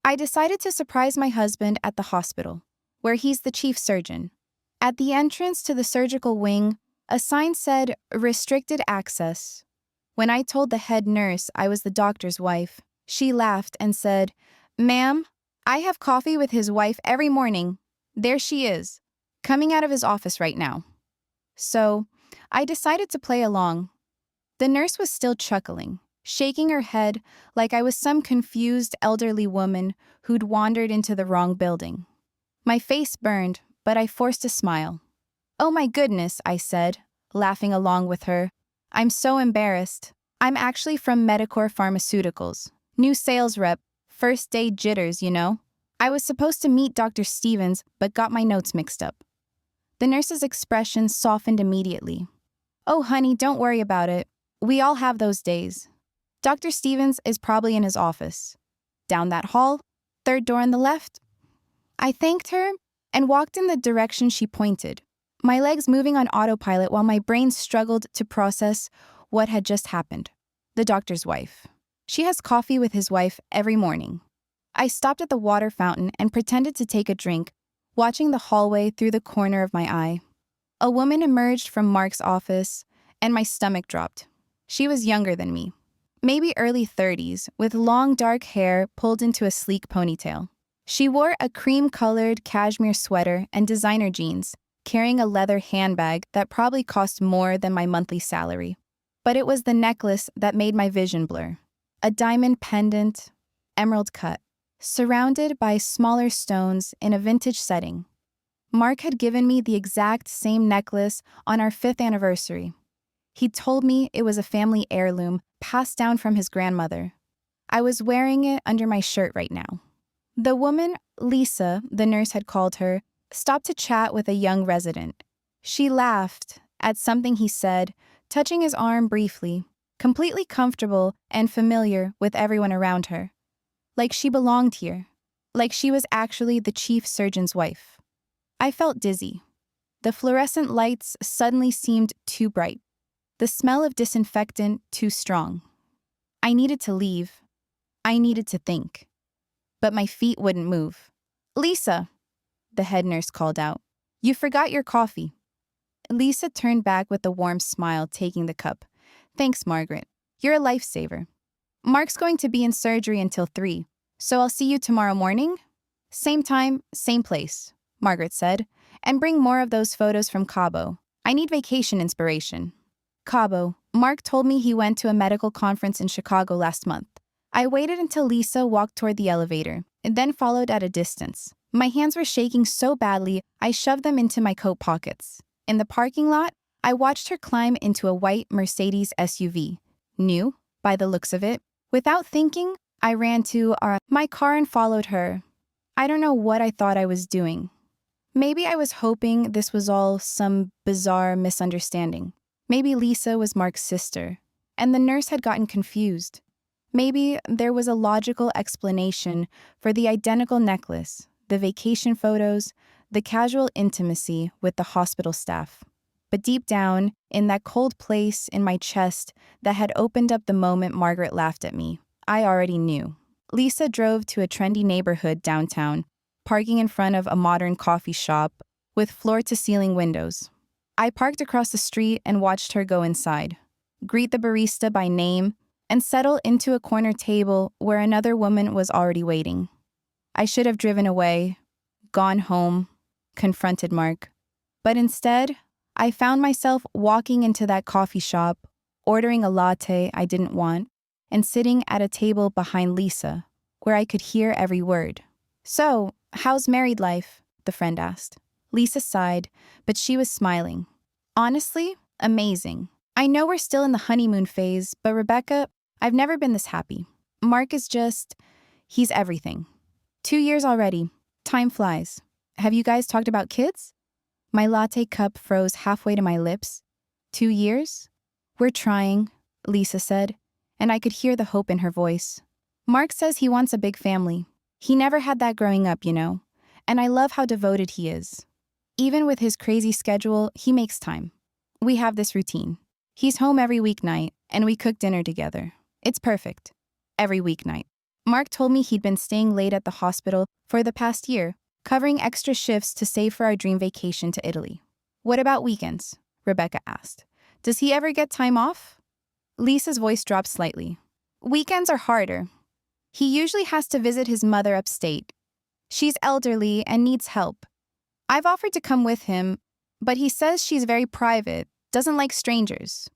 I decided to surprise my husband at the hospital, where he's the chief surgeon. At the entrance to the surgical wing, a sign said, "Restricted access." When I told the head nurse I was the doctor's wife, she laughed and said, "Ma'am, I have coffee with his wife every morning. There she is, coming out of his office right now." So, I decided to play along. The nurse was still chuckling, shaking her head like I was some confused elderly woman who'd wandered into the wrong building. My face burned, but I forced a smile. "Oh my goodness," I said, laughing along with her. "I'm so embarrassed. I'm actually from Medicor Pharmaceuticals. New sales rep, first day jitters, you know. I was supposed to meet Dr. Stevens, but got my notes mixed up." The nurse's expression softened immediately. "Oh honey, don't worry about it. We all have those days. Dr. Stevens is probably in his office. Down that hall, third door on the left." I thanked her and walked in the direction she pointed, my legs moving on autopilot while my brain struggled to process what had just happened. The doctor's wife. She has coffee with his wife every morning. I stopped at the water fountain and pretended to take a drink, watching the hallway through the corner of my eye. A woman emerged from Mark's office, and my stomach dropped. She was younger than me, maybe early 30s, with long dark hair pulled into a sleek ponytail. She wore a cream-colored cashmere sweater and designer jeans, carrying a leather handbag that probably cost more than my monthly salary. But it was the necklace that made my vision blur. A diamond pendant, emerald cut, surrounded by smaller stones in a vintage setting. Mark had given me the exact same necklace on our 5th anniversary. He told me it was a family heirloom passed down from his grandmother. I was wearing it under my shirt right now. The woman, Lisa, the nurse had called her, stopped to chat with a young resident. She laughed at something he said, touching his arm briefly, completely comfortable and familiar with everyone around her. Like she belonged here. Like she was actually the chief surgeon's wife. I felt dizzy. The fluorescent lights suddenly seemed too bright. The smell of disinfectant too strong. I needed to leave. I needed to think. But my feet wouldn't move. "Lisa," the head nurse called out, "you forgot your coffee." Lisa turned back with a warm smile, taking the cup. "Thanks, Margaret. You're a lifesaver. Mark's going to be in surgery until 3, so I'll see you tomorrow morning? Same time, same place," Margaret said, "and bring more of those photos from Cabo. I need vacation inspiration." Cabo. Mark told me he went to a medical conference in Chicago last month. I waited until Lisa walked toward the elevator, and then followed at a distance. My hands were shaking so badly, I shoved them into my coat pockets. In the parking lot, I watched her climb into a white Mercedes SUV. New, by the looks of it. Without thinking, I ran to my car and followed her. I don't know what I thought I was doing. Maybe I was hoping this was all some bizarre misunderstanding. Maybe Lisa was Mark's sister, and the nurse had gotten confused. Maybe there was a logical explanation for the identical necklace, the vacation photos, the casual intimacy with the hospital staff. But deep down, in that cold place in my chest that had opened up the moment Margaret laughed at me, I already knew. Lisa drove to a trendy neighborhood downtown, parking in front of a modern coffee shop with floor-to-ceiling windows. I parked across the street and watched her go inside, greet the barista by name, and settle into a corner table where another woman was already waiting. I should have driven away, gone home, confronted Mark. But instead, I found myself walking into that coffee shop, ordering a latte I didn't want, and sitting at a table behind Lisa, where I could hear every word. "So, how's married life?" the friend asked. Lisa sighed, but she was smiling. "Honestly, amazing. I know we're still in the honeymoon phase, but Rebecca, I've never been this happy. Mark is he's everything. 2 years already. Time flies. Have you guys talked about kids?" My latte cup froze halfway to my lips. 2 years? "We're trying," Lisa said, and I could hear the hope in her voice. "Mark says he wants a big family. He never had that growing up, you know, and I love how devoted he is. Even with his crazy schedule, he makes time. We have this routine. He's home every weeknight, and we cook dinner together. It's perfect. Every weeknight." Mark told me he'd been staying late at the hospital for the past year, covering extra shifts to save for our dream vacation to Italy. What about weekends? Rebecca asked. Does he ever get time off? Lisa's voice dropped slightly. Weekends are harder. He usually has to visit his mother upstate. She's elderly and needs help. I've offered to come with him, but he says she's very private, doesn't like strangers.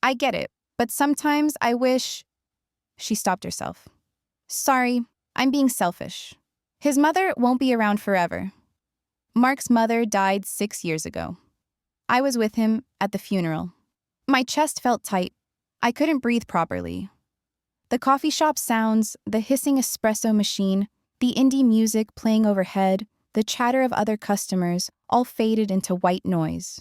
I get it, but sometimes I wish... She stopped herself. Sorry, I'm being selfish. His mother won't be around forever. Mark's mother died 6 years ago. I was with him at the funeral. My chest felt tight. I couldn't breathe properly. The coffee shop sounds, the hissing espresso machine, the indie music playing overhead, the chatter of other customers, all faded into white noise.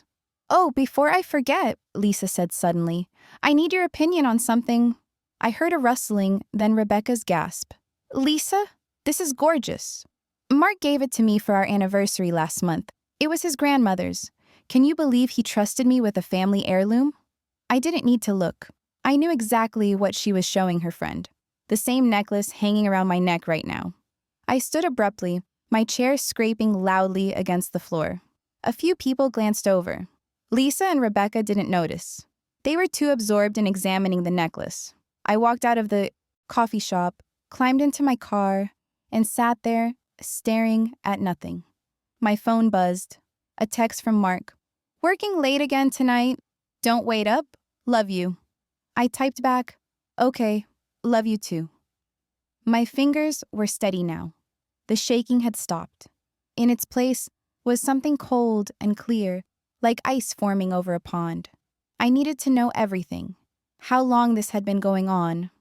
Oh, before I forget, Lisa said suddenly, I need your opinion on something. I heard a rustling, then Rebecca's gasp. Lisa, this is gorgeous. Mark gave it to me for our anniversary last month. It was his grandmother's. Can you believe he trusted me with a family heirloom? I didn't need to look. I knew exactly what she was showing her friend. The same necklace hanging around my neck right now. I stood abruptly, my chair scraping loudly against the floor. A few people glanced over. Lisa and Rebecca didn't notice. They were too absorbed in examining the necklace. I walked out of the coffee shop, climbed into my car, and sat there, staring at nothing. My phone buzzed. A text from Mark. Working late again tonight? Don't wait up. Love you. I typed back, okay, love you too. My fingers were steady now. The shaking had stopped. In its place was something cold and clear, like ice forming over a pond. I needed to know everything. How long this had been going on.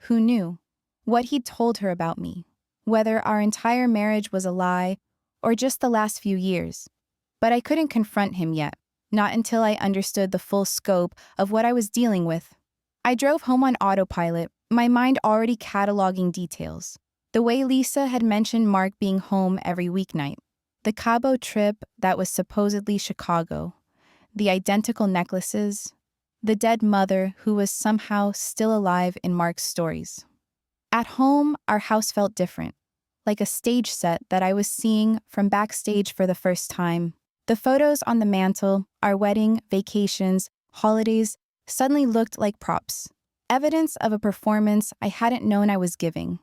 Who knew? What he'd told her about me. Whether our entire marriage was a lie or just the last few years. But I couldn't confront him yet, not until I understood the full scope of what I was dealing with. I drove home on autopilot, my mind already cataloging details. The way Lisa had mentioned Mark being home every weeknight. The Cabo trip that was supposedly Chicago. The identical necklaces. The dead mother who was somehow still alive in Mark's stories. At home, our house felt different. Like a stage set that I was seeing from backstage for the first time. The photos on the mantle, our wedding, vacations, holidays, suddenly looked like props. Evidence of a performance I hadn't known I was giving.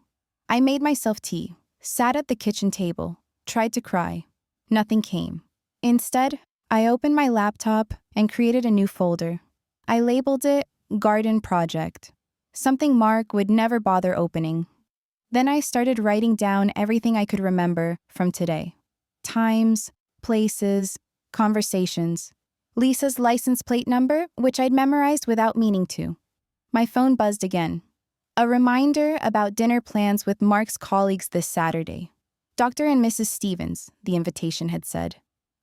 I made myself tea, sat at the kitchen table, tried to cry. Nothing came. Instead, I opened my laptop and created a new folder. I labeled it Garden Project, something Mark would never bother opening. Then I started writing down everything I could remember from today. Times, places, conversations. Lisa's license plate number, which I'd memorized without meaning to. My phone buzzed again. A reminder about dinner plans with Mark's colleagues this Saturday. Dr. and Mrs. Stevens, the invitation had said.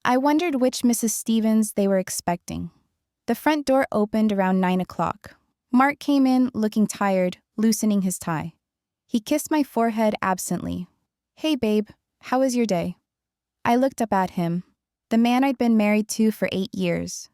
I wondered which Mrs. Stevens they were expecting. The front door opened around 9 o'clock. Mark came in looking tired, loosening his tie. He kissed my forehead absently. Hey babe, how was your day? I looked up at him. The man I'd been married to for 8 years.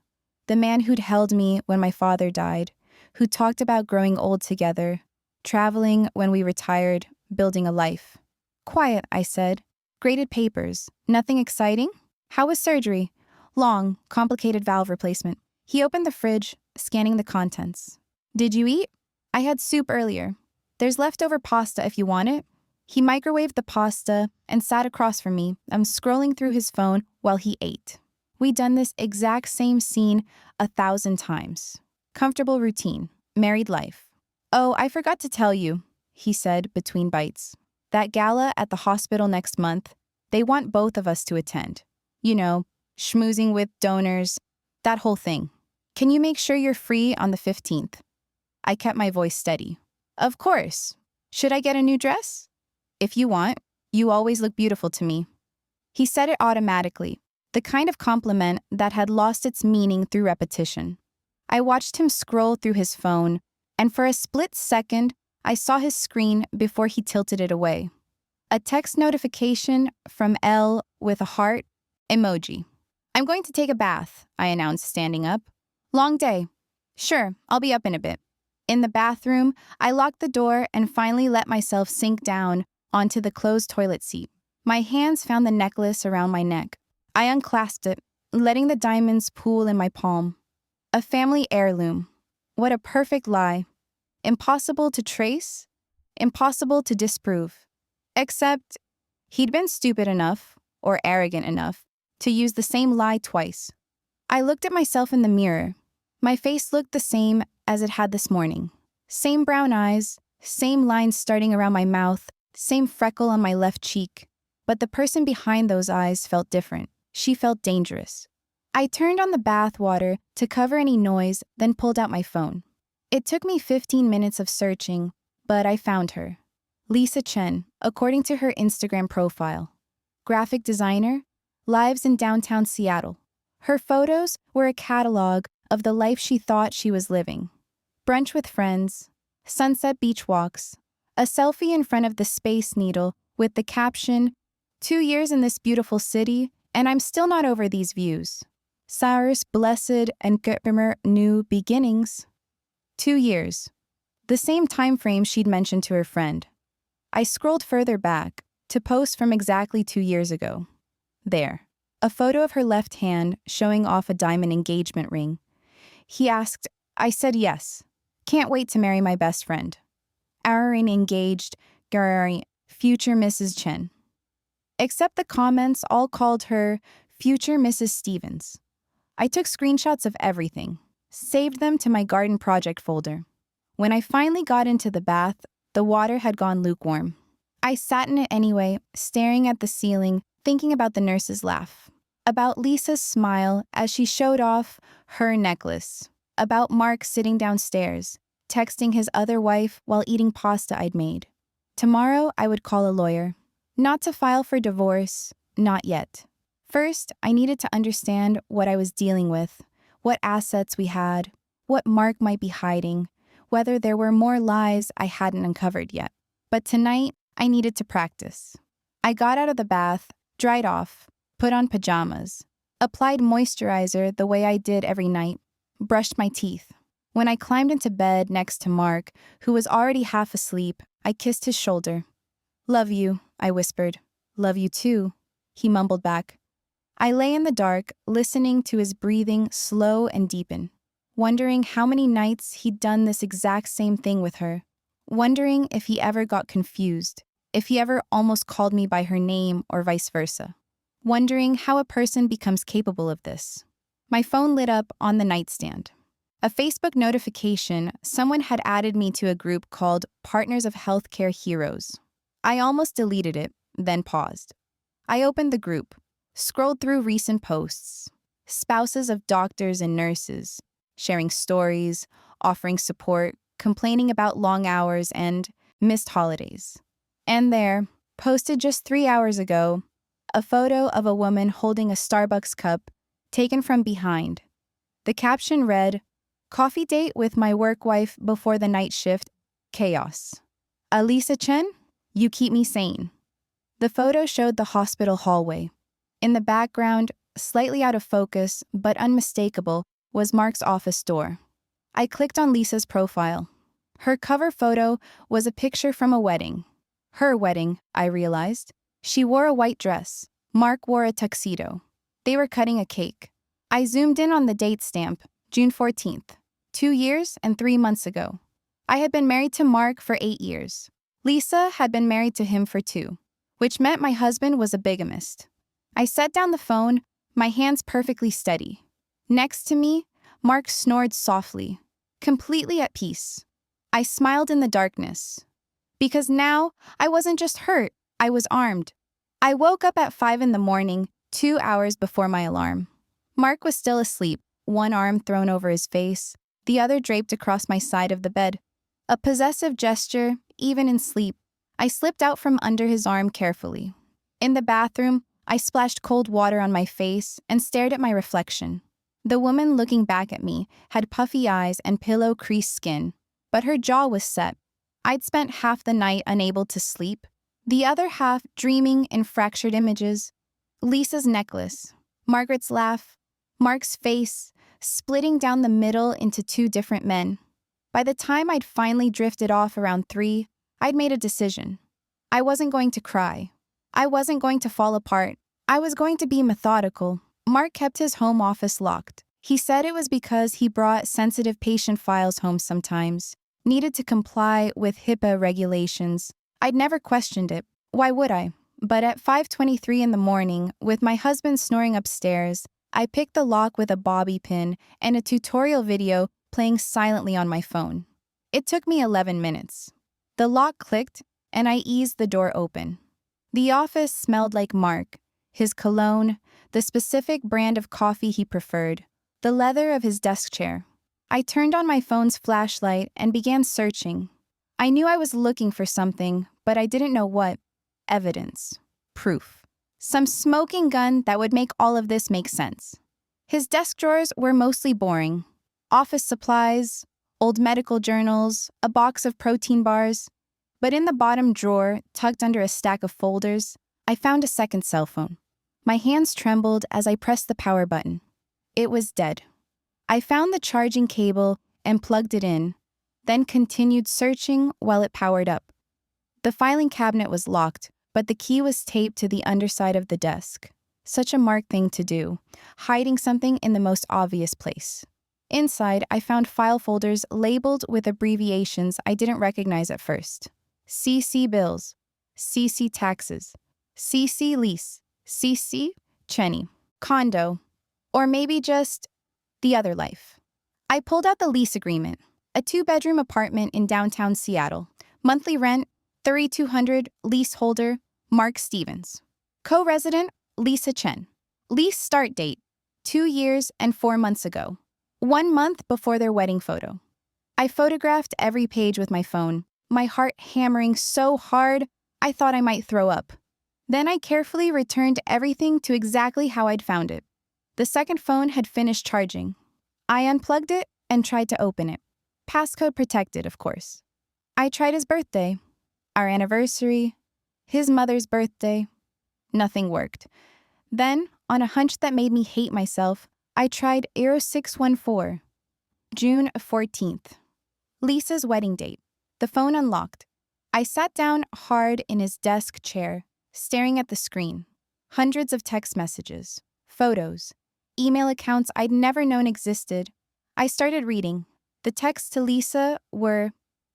The man who'd held me when my father died, who talked about growing old together, traveling when we retired, building a life. Quiet, I said. Graded papers. Nothing exciting? How was surgery? Long, complicated valve replacement. He opened the fridge, scanning the contents. Did you eat? I had soup earlier. There's leftover pasta if you want it. He microwaved the pasta and sat across from me, scrolling through his phone while he ate. We'd done this exact same scene 1,000 times. Comfortable routine. Married life. Oh, I forgot to tell you, he said between bites. That gala at the hospital next month, they want both of us to attend. You know, schmoozing with donors, that whole thing. Can you make sure you're free on the 15th? I kept my voice steady. Of course. Should I get a new dress? If you want, you always look beautiful to me. He said it automatically, the kind of compliment that had lost its meaning through repetition. I watched him scroll through his phone, and for a split second, I saw his screen before he tilted it away. A text notification from L with a heart emoji. I'm going to take a bath, I announced, standing up. Long day. Sure, I'll be up in a bit. In the bathroom, I locked the door and finally let myself sink down onto the closed toilet seat. My hands found the necklace around my neck. I unclasped it, letting the diamonds pool in my palm. A family heirloom. What a perfect lie. Impossible to trace, impossible to disprove. Except, he'd been stupid enough, or arrogant enough, to use the same lie twice. I looked at myself in the mirror. My face looked the same as it had this morning. Same brown eyes, same lines starting around my mouth, same freckle on my left cheek. But the person behind those eyes felt different. She felt dangerous. I turned on the bath water to cover any noise, then pulled out my phone. It took me 15 minutes of searching, but I found her. Lisa Chen, according to her Instagram profile. Graphic designer, lives in downtown Seattle. Her photos were a catalog of the life she thought she was living. Brunch with friends, sunset beach walks, a selfie in front of the Space Needle with the caption, 2 years in this beautiful city, and I'm still not over these views. Cyrus blessed and Göttimer new beginnings. 2 years. The same time frame she'd mentioned to her friend. I scrolled further back to posts from exactly 2 years ago. There. A photo of her left hand showing off a diamond engagement ring. He asked, I said yes. Can't wait to marry my best friend. Aaron engaged, Gary, future Mrs. Chen. Except the comments all called her future Mrs. Stevens. I took screenshots of everything, saved them to my garden project folder. When I finally got into the bath, the water had gone lukewarm. I sat in it anyway, staring at the ceiling, thinking about the nurse's laugh, about Lisa's smile as she showed off her necklace, about Mark sitting downstairs, texting his other wife while eating pasta I'd made. Tomorrow, I would call a lawyer. Not to file for divorce, not yet. First, I needed to understand what I was dealing with, what assets we had, what Mark might be hiding, whether there were more lies I hadn't uncovered yet. But tonight, I needed to practice. I got out of the bath, dried off, put on pajamas, applied moisturizer the way I did every night, brushed my teeth. When I climbed into bed next to Mark, who was already half asleep, I kissed his shoulder. Love you, I whispered. Love you too, he mumbled back. I lay in the dark, listening to his breathing slow and deepen, wondering how many nights he'd done this exact same thing with her, wondering if he ever got confused, if he ever almost called me by her name or vice versa, wondering how a person becomes capable of this. My phone lit up on the nightstand. A Facebook notification, someone had added me to a group called Partners of Healthcare Heroes. I almost deleted it, then paused. I opened the group, scrolled through recent posts. Spouses of doctors and nurses, sharing stories, offering support, complaining about long hours and missed holidays. And there, posted just 3 hours ago, a photo of a woman holding a Starbucks cup, taken from behind. The caption read, "Coffee date with my work wife before the night shift, chaos. Lisa Chen, you keep me sane." The photo showed the hospital hallway. In the background, slightly out of focus but unmistakable, was Mark's office door. I clicked on Lisa's profile. Her cover photo was a picture from a wedding. Her wedding, I realized. She wore a white dress. Mark wore a tuxedo. They were cutting a cake. I zoomed in on the date stamp, June 14th, 2 years and 3 months ago. I had been married to Mark for 8 years. Lisa had been married to him for 2, which meant my husband was a bigamist. I set down the phone, my hands perfectly steady. Next to me, Mark snored softly, completely at peace. I smiled in the darkness. Because now, I wasn't just hurt, I was armed. I woke up at 5 in the morning, 2 hours before my alarm. Mark was still asleep, one arm thrown over his face, the other draped across my side of the bed. A possessive gesture, even in sleep. I slipped out from under his arm carefully. In the bathroom, I splashed cold water on my face and stared at my reflection. The woman looking back at me had puffy eyes and pillow-creased skin, but her jaw was set. I'd spent half the night unable to sleep, the other half dreaming in fractured images. Lisa's necklace, Margaret's laugh, Mark's face, splitting down the middle into 2 different men. By the time I'd finally drifted off around 3, I'd made a decision. I wasn't going to cry. I wasn't going to fall apart. I was going to be methodical. Mark kept his home office locked. He said it was because he brought sensitive patient files home sometimes, needed to comply with HIPAA regulations. I'd never questioned it. Why would I? But at 5:23 in the morning, with my husband snoring upstairs, I picked the lock with a bobby pin and a tutorial video playing silently on my phone. It took me 11 minutes. The lock clicked, and I eased the door open. The office smelled like Mark, his cologne, the specific brand of coffee he preferred, the leather of his desk chair. I turned on my phone's flashlight and began searching. I knew I was looking for something, but I didn't know what. Evidence. Proof. Some smoking gun that would make all of this make sense. His desk drawers were mostly boring. Office supplies, old medical journals, a box of protein bars. But in the bottom drawer, tucked under a stack of folders, I found a second cell phone. My hands trembled as I pressed the power button. It was dead. I found the charging cable and plugged it in, then continued searching while it powered up. The filing cabinet was locked, but the key was taped to the underside of the desk. Such a Mark thing to do, hiding something in the most obvious place. Inside, I found file folders labeled with abbreviations I didn't recognize at first. CC bills, CC taxes, CC lease, CC Cheney, condo, or maybe just the other life. I pulled out the lease agreement, a 2-bedroom apartment in downtown Seattle, monthly rent, $3,200, leaseholder, Mark Stevens. Co-resident, Lisa Chen. Lease start date, 2 years and 4 months ago, 1 month before their wedding photo. I photographed every page with my phone, my heart hammering so hard I thought I might throw up. Then I carefully returned everything to exactly how I'd found it. The second phone had finished charging. I unplugged it and tried to open it. Passcode protected, of course. I tried his birthday, our anniversary, his mother's birthday. Nothing worked. Then, on a hunch that made me hate myself, I tried 0614, June 14th. Lisa's wedding date. The phone unlocked. I sat down hard in his desk chair, staring at the screen. Hundreds of text messages, photos, email accounts I'd never known existed. I started reading. The texts to Lisa were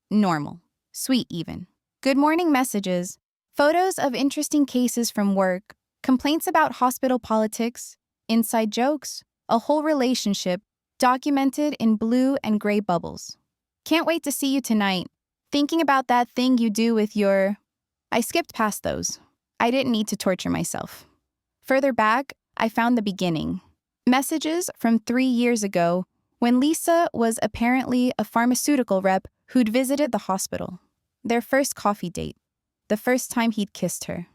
normal, sweet even. Good morning messages, photos of interesting cases from work, complaints about hospital politics, inside jokes, a whole relationship documented in blue and gray bubbles. Can't wait to see you tonight. Thinking about that thing you do with your... I skipped past those. I didn't need to torture myself. Further back, I found the beginning. Messages from 3 years ago when Lisa was apparently a pharmaceutical rep who'd visited the hospital. Their first coffee date. The first time he'd kissed her.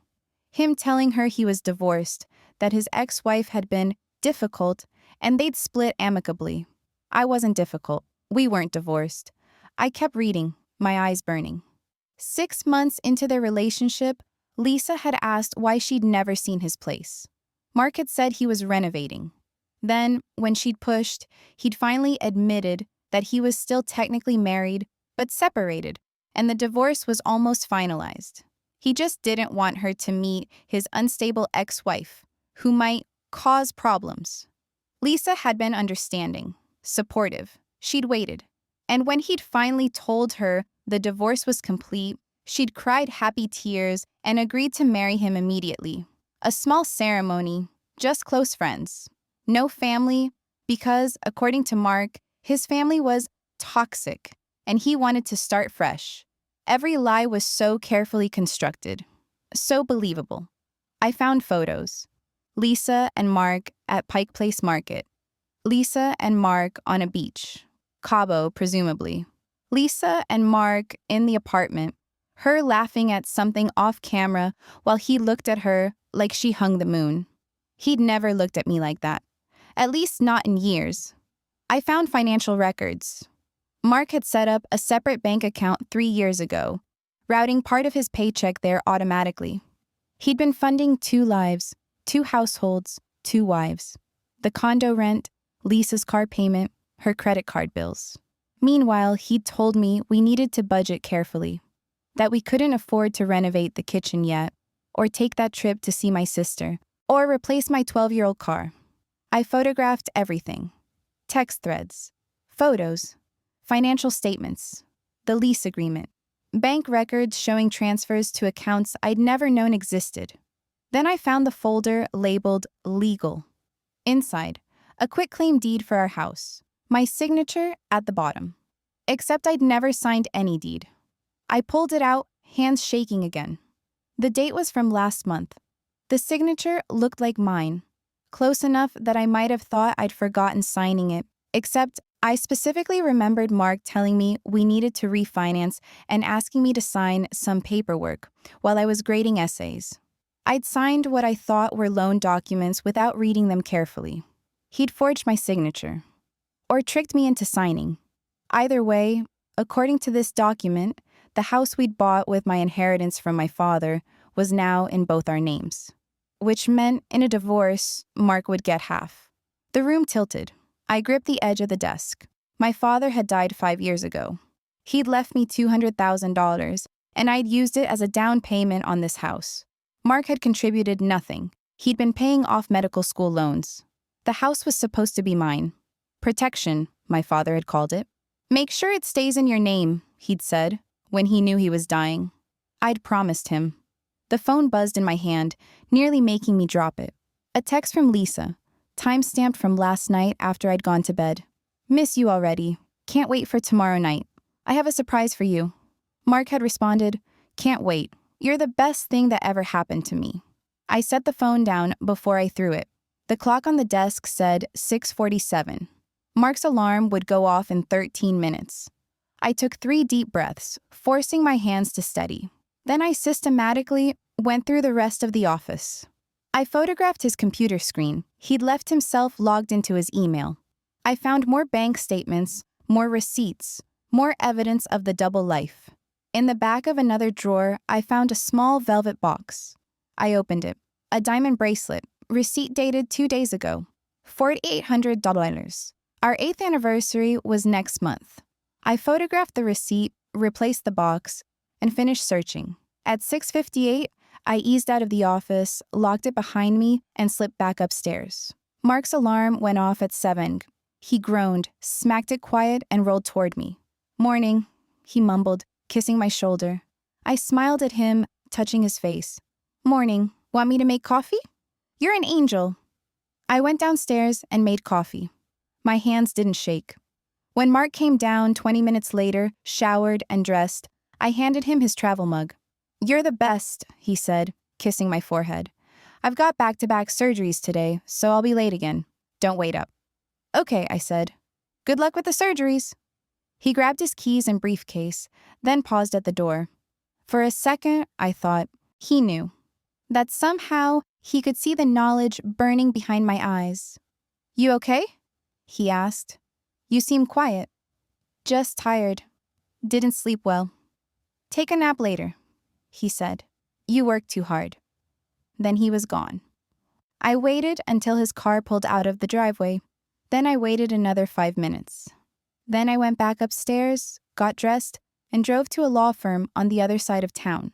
Him telling her he was divorced, that his ex-wife had been difficult, and they'd split amicably. I wasn't difficult. We weren't divorced. I kept reading, my eyes burning. 6 months into their relationship, Lisa had asked why she'd never seen his place. Mark had said he was renovating. Then, when she'd pushed, he'd finally admitted that he was still technically married, but separated, and the divorce was almost finalized. He just didn't want her to meet his unstable ex-wife, who might cause problems. Lisa had been understanding, supportive. She'd waited. And when he'd finally told her the divorce was complete, she'd cried happy tears and agreed to marry him immediately. A small ceremony, just close friends. No family, because, according to Mark, his family was toxic, and he wanted to start fresh. Every lie was so carefully constructed, so believable. I found photos. Lisa and Mark at Pike Place Market. Lisa and Mark on a beach. Cabo, presumably. Lisa and Mark in the apartment, her laughing at something off camera while he looked at her like she hung the moon. He'd never looked at me like that. At least not in years. I found financial records. Mark had set up a separate bank account 3 years ago, routing part of his paycheck there automatically. He'd been funding 2 lives, 2 households, 2 wives. The condo rent, Lisa's car payment, her credit card bills. Meanwhile, he'd told me we needed to budget carefully, that we couldn't afford to renovate the kitchen yet, or take that trip to see my sister, or replace my 12-year-old car. I photographed everything: text threads, photos, financial statements, the lease agreement, bank records showing transfers to accounts I'd never known existed. Then I found the folder labeled Legal. Inside, a quitclaim deed for our house, my signature at the bottom. Except I'd never signed any deed. I pulled it out, hands shaking again. The date was from last month. The signature looked like mine, close enough that I might have thought I'd forgotten signing it, except I specifically remembered Mark telling me we needed to refinance and asking me to sign some paperwork while I was grading essays. I'd signed what I thought were loan documents without reading them carefully. He'd forged my signature, or tricked me into signing. Either way, according to this document, the house we'd bought with my inheritance from my father was now in both our names, which meant in a divorce, Mark would get half. The room tilted. I gripped the edge of the desk. My father had died 5 years ago. He'd left me $200,000, and I'd used it as a down payment on this house. Mark had contributed nothing. He'd been paying off medical school loans. The house was supposed to be mine. Protection, my father had called it. Make sure it stays in your name, he'd said, when he knew he was dying. I'd promised him. The phone buzzed in my hand, nearly making me drop it. A text from Lisa, time-stamped from last night after I'd gone to bed. Miss you already. Can't wait for tomorrow night. I have a surprise for you. Mark had responded, can't wait. You're the best thing that ever happened to me. I set the phone down before I threw it. The clock on the desk said 6:47. Mark's alarm would go off in 13 minutes. I took 3 deep breaths, forcing my hands to steady. Then I systematically went through the rest of the office. I photographed his computer screen. He'd left himself logged into his email. I found more bank statements, more receipts, more evidence of the double life. In the back of another drawer, I found a small velvet box. I opened it. A diamond bracelet, receipt dated 2 days ago. $4,800. Our 8th anniversary was next month. I photographed the receipt, replaced the box, and finished searching. At 6:58, I eased out of the office, locked it behind me, and slipped back upstairs. Mark's alarm went off at 7. He groaned, smacked it quiet, and rolled toward me. Morning, he mumbled, kissing my shoulder. I smiled at him, touching his face. Morning, want me to make coffee? You're an angel. I went downstairs and made coffee. My hands didn't shake. When Mark came down 20 minutes later, showered and dressed, I handed him his travel mug. You're the best, he said, kissing my forehead. I've got back-to-back surgeries today, so I'll be late again. Don't wait up. Okay, I said. Good luck with the surgeries. He grabbed his keys and briefcase, then paused at the door. For a second, I thought, he knew. That somehow he could see the knowledge burning behind my eyes. You okay? He asked. You seem quiet. Just tired. Didn't sleep well. Take a nap later, he said. You worked too hard. Then he was gone. I waited until his car pulled out of the driveway. Then I waited another 5 minutes. Then I went back upstairs, got dressed, and drove to a law firm on the other side of town,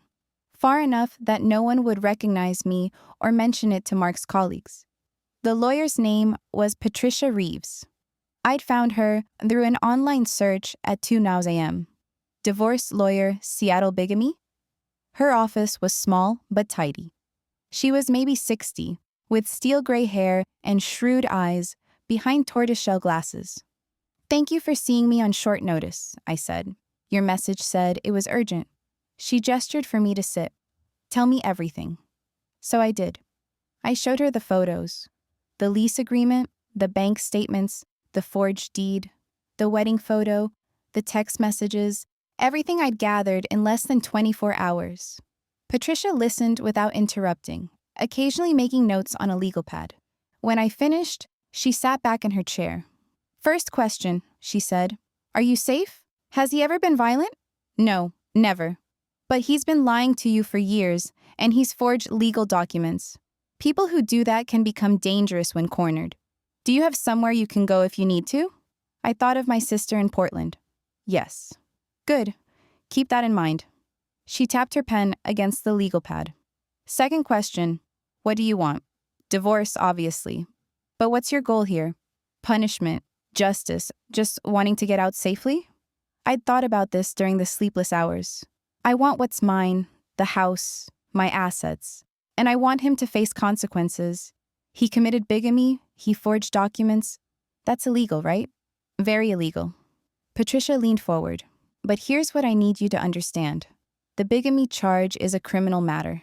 far enough that no one would recognize me or mention it to Mark's colleagues. The lawyer's name was Patricia Reeves. I'd found her through an online search at 2 a.m. Divorce lawyer, Seattle bigamy. Her office was small but tidy. She was maybe 60, with steel gray hair and shrewd eyes behind tortoiseshell glasses. Thank you for seeing me on short notice, I said. Your message said it was urgent. She gestured for me to sit. Tell me everything. So I did. I showed her the photos, the lease agreement, the bank statements, the forged deed, the wedding photo, the text messages, everything I'd gathered in less than 24 hours. Patricia listened without interrupting, occasionally making notes on a legal pad. When I finished, she sat back in her chair. First question, she said. Are you safe? Has he ever been violent? No, never. But he's been lying to you for years, and he's forged legal documents. People who do that can become dangerous when cornered. Do you have somewhere you can go if you need to? I thought of my sister in Portland. Yes. Good. Keep that in mind. She tapped her pen against the legal pad. Second question, what do you want? Divorce, obviously. But what's your goal here? Punishment, justice, just wanting to get out safely? I'd thought about this during the sleepless hours. I want what's mine, the house, my assets, and I want him to face consequences. He committed bigamy, he forged documents. That's illegal, right? Very illegal. Patricia leaned forward. But here's what I need you to understand. The bigamy charge is a criminal matter.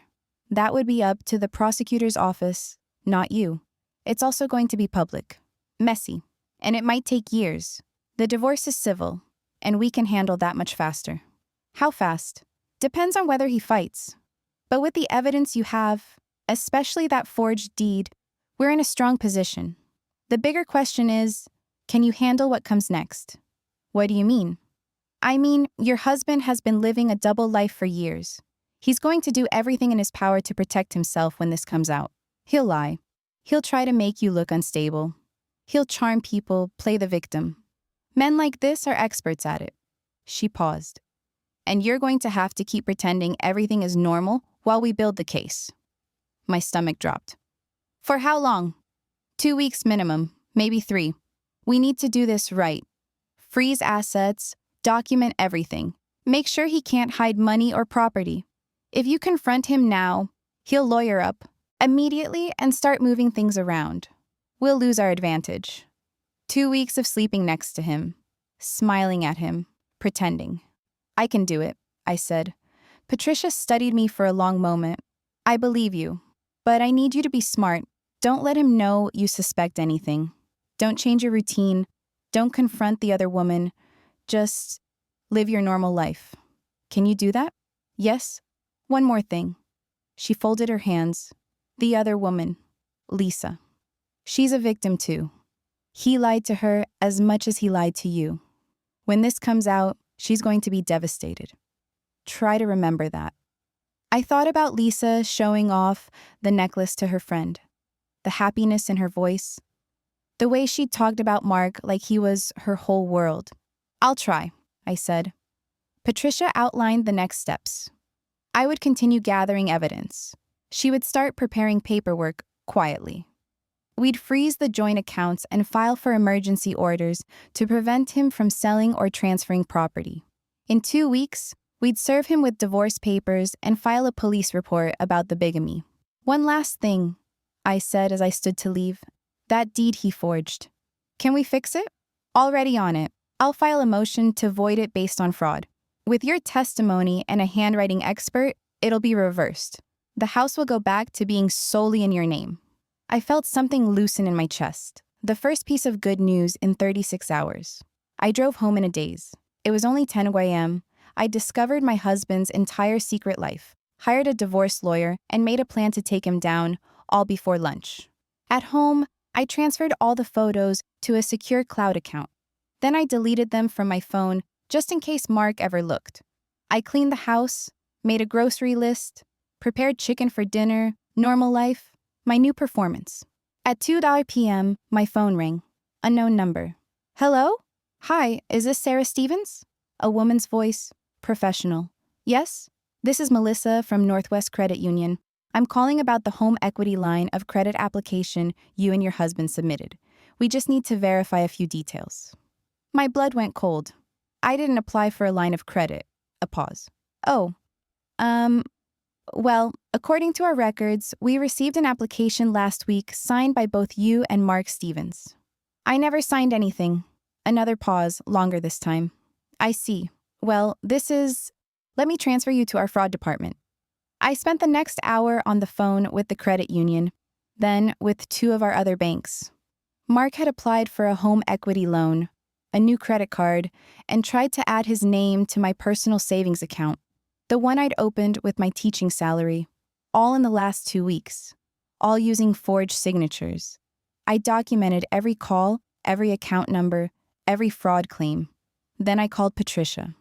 That would be up to the prosecutor's office, not you. It's also going to be public, messy, and it might take years. The divorce is civil, and we can handle that much faster. How fast? Depends on whether he fights. But with the evidence you have, especially that forged deed, we're in a strong position. The bigger question is, can you handle what comes next? What do you mean? I mean, your husband has been living a double life for years. He's going to do everything in his power to protect himself when this comes out. He'll lie. He'll try to make you look unstable. He'll charm people, play the victim. Men like this are experts at it. She paused. And you're going to have to keep pretending everything is normal while we build the case. My stomach dropped. For how long? 2 weeks minimum, maybe 3. We need to do this right. Freeze assets, document everything. Make sure he can't hide money or property. If you confront him now, he'll lawyer up immediately and start moving things around. We'll lose our advantage. 2 weeks of sleeping next to him, smiling at him, pretending. I can do it, I said. Patricia studied me for a long moment. I believe you, but I need you to be smart. Don't let him know you suspect anything. Don't change your routine. Don't confront the other woman. Just live your normal life. Can you do that? Yes? One more thing. She folded her hands. The other woman, Lisa. She's a victim too. He lied to her as much as he lied to you. When this comes out, she's going to be devastated. Try to remember that. I thought about Lisa showing off the necklace to her friend, the happiness in her voice, the way she talked about Mark like he was her whole world. I'll try, I said. Patricia outlined the next steps. I would continue gathering evidence. She would start preparing paperwork quietly. We'd freeze the joint accounts and file for emergency orders to prevent him from selling or transferring property. In 2 weeks, we'd serve him with divorce papers and file a police report about the bigamy. One last thing, I said as I stood to leave. That deed he forged. Can we fix it? Already on it. I'll file a motion to void it based on fraud. With your testimony and a handwriting expert, it'll be reversed. The house will go back to being solely in your name. I felt something loosen in my chest. The first piece of good news in 36 hours. I drove home in a daze. It was only 10 a.m. I discovered my husband's entire secret life, hired a divorce lawyer, and made a plan to take him down, all before lunch. At home, I transferred all the photos to a secure cloud account. Then I deleted them from my phone just in case Mark ever looked. I cleaned the house, made a grocery list, prepared chicken for dinner, normal life, my new performance. At 2 p.m., my phone rang. Unknown number. Hello? Hi, is this Sarah Stevens? A woman's voice, professional. Yes? This is Melissa from Northwest Credit Union. I'm calling about the home equity line of credit application you and your husband submitted. We just need to verify a few details. My blood went cold. I didn't apply for a line of credit. A pause. Oh, well, according to our records, we received an application last week signed by both you and Mark Stevens. I never signed anything. Another pause, longer this time. I see. Well, let me transfer you to our fraud department. I spent the next hour on the phone with the credit union, then with 2 of our other banks. Mark had applied for a home equity loan, a new credit card, and tried to add his name to my personal savings account, the one I'd opened with my teaching salary, all in the last 2 weeks, all using forged signatures. I documented every call, every account number, every fraud claim. Then I called Patricia.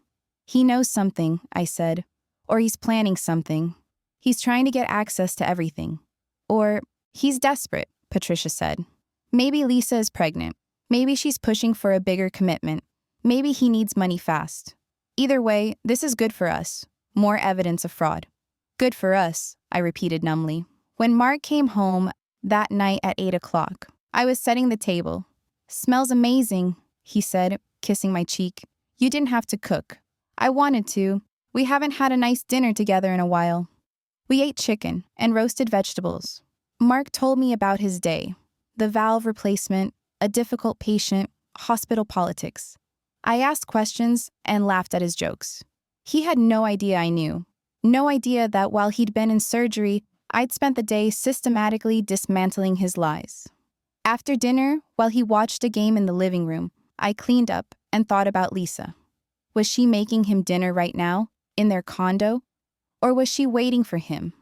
He knows something, I said, or he's planning something. He's trying to get access to everything. Or he's desperate, Patricia said. Maybe Lisa is pregnant. Maybe she's pushing for a bigger commitment. Maybe he needs money fast. Either way, this is good for us. More evidence of fraud. Good for us, I repeated numbly. When Mark came home that night at 8 o'clock, I was setting the table. Smells amazing, he said, kissing my cheek. You didn't have to cook. I wanted to. We haven't had a nice dinner together in a while. We ate chicken and roasted vegetables. Mark told me about his day, the valve replacement, a difficult patient, hospital politics. I asked questions and laughed at his jokes. He had no idea I knew. No idea that while he'd been in surgery, I'd spent the day systematically dismantling his lies. After dinner, while he watched a game in the living room, I cleaned up and thought about Lisa. Was she making him dinner right now, in their condo? Or was she waiting for him,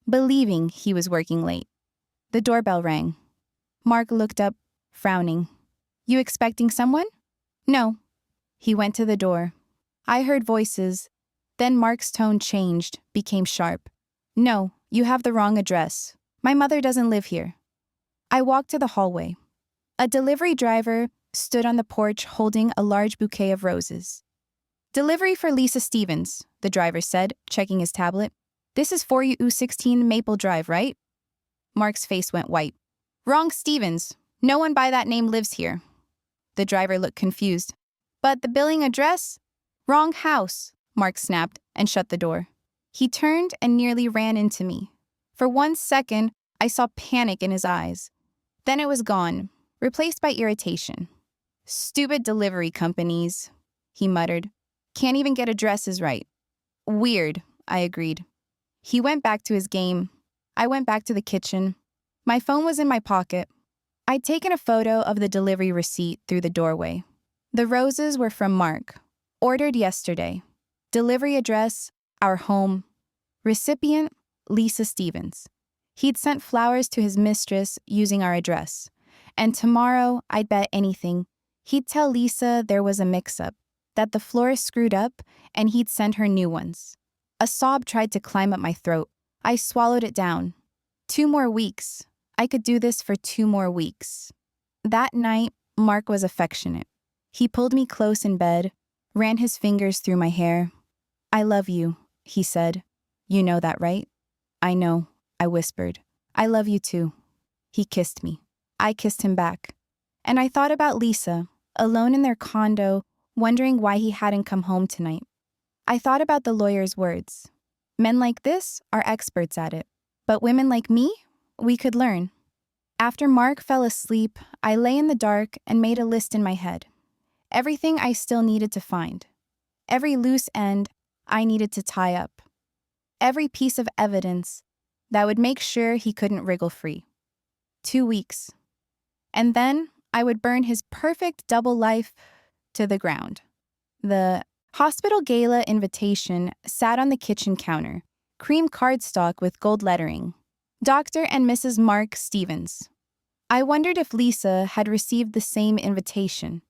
believing he was working late? The doorbell rang. Mark looked up, frowning. You expecting someone? No. He went to the door. I heard voices. Then Mark's tone changed, became sharp. No, you have the wrong address. My mother doesn't live here. I walked to the hallway. A delivery driver stood on the porch holding a large bouquet of roses. Delivery for Lisa Stevens, the driver said, checking his tablet. This is 4U16 Maple Drive, right? Mark's face went white. Wrong Stevens. No one by that name lives here. The driver looked confused. But the billing address? Wrong house, Mark snapped and shut the door. He turned and nearly ran into me. For 1 second, I saw panic in his eyes. Then it was gone, replaced by irritation. Stupid delivery companies, he muttered. Can't even get addresses right. Weird, I agreed. He went back to his game. I went back to the kitchen. My phone was in my pocket. I'd taken a photo of the delivery receipt through the doorway. The roses were from Mark. Ordered yesterday. Delivery address, our home. Recipient, Lisa Stevens. He'd sent flowers to his mistress using our address. And tomorrow, I'd bet anything, he'd tell Lisa there was a mix-up, that the florist screwed up, and he'd send her new ones. A sob tried to climb up my throat. I swallowed it down. 2 more weeks. I could do this for 2 more weeks. That night, Mark was affectionate. He pulled me close in bed, ran his fingers through my hair. I love you, he said. You know that, right? I know, I whispered. I love you too. He kissed me. I kissed him back. And I thought about Lisa, alone in their condo, wondering why he hadn't come home tonight. I thought about the lawyer's words. Men like this are experts at it. But women like me, we could learn. After Mark fell asleep, I lay in the dark and made a list in my head. Everything I still needed to find. Every loose end I needed to tie up. Every piece of evidence that would make sure he couldn't wriggle free. 2 weeks. And then I would burn his perfect double life to the ground. The hospital gala invitation sat on the kitchen counter, cream cardstock with gold lettering. Dr. and Mrs. Mark Stevens. I wondered if Lisa had received the same invitation.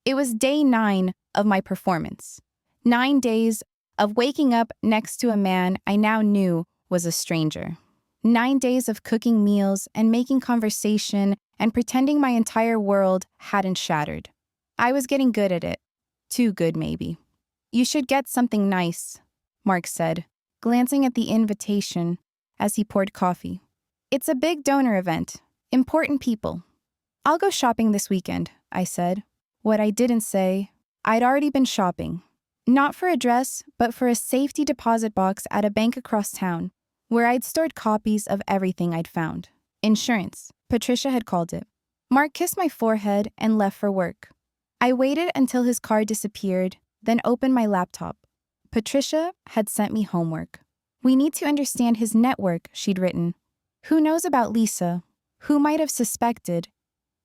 It was day 9 of my performance. 9 days of waking up next to a man I now knew was a stranger. 9 days of cooking meals and making conversation and pretending my entire world hadn't shattered. I was getting good at it. Too good, maybe. You should get something nice, Mark said, glancing at the invitation as he poured coffee. It's a big donor event. Important people. I'll go shopping this weekend, I said. What I didn't say, I'd already been shopping. Not for a dress, but for a safety deposit box at a bank across town, where I'd stored copies of everything I'd found. Insurance, Patricia had called it. Mark kissed my forehead and left for work. I waited until his car disappeared, then opened my laptop. Patricia had sent me homework. We need to understand his network, she'd written. Who knows about Lisa? Who might have suspected?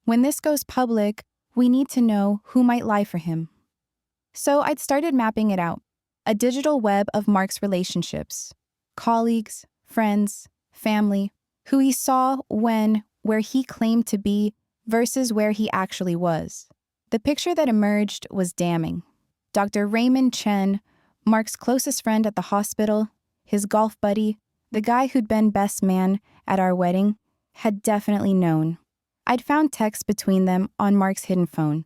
When this goes public, we need to know who might lie for him. So I'd started mapping it out, a digital web of Mark's relationships, colleagues, friends, family, who he saw when, where he claimed to be, versus where he actually was. The picture that emerged was damning. Dr. Raymond Chen, Mark's closest friend at the hospital, his golf buddy, the guy who'd been best man at our wedding, had definitely known. I'd found texts between them on Mark's hidden phone.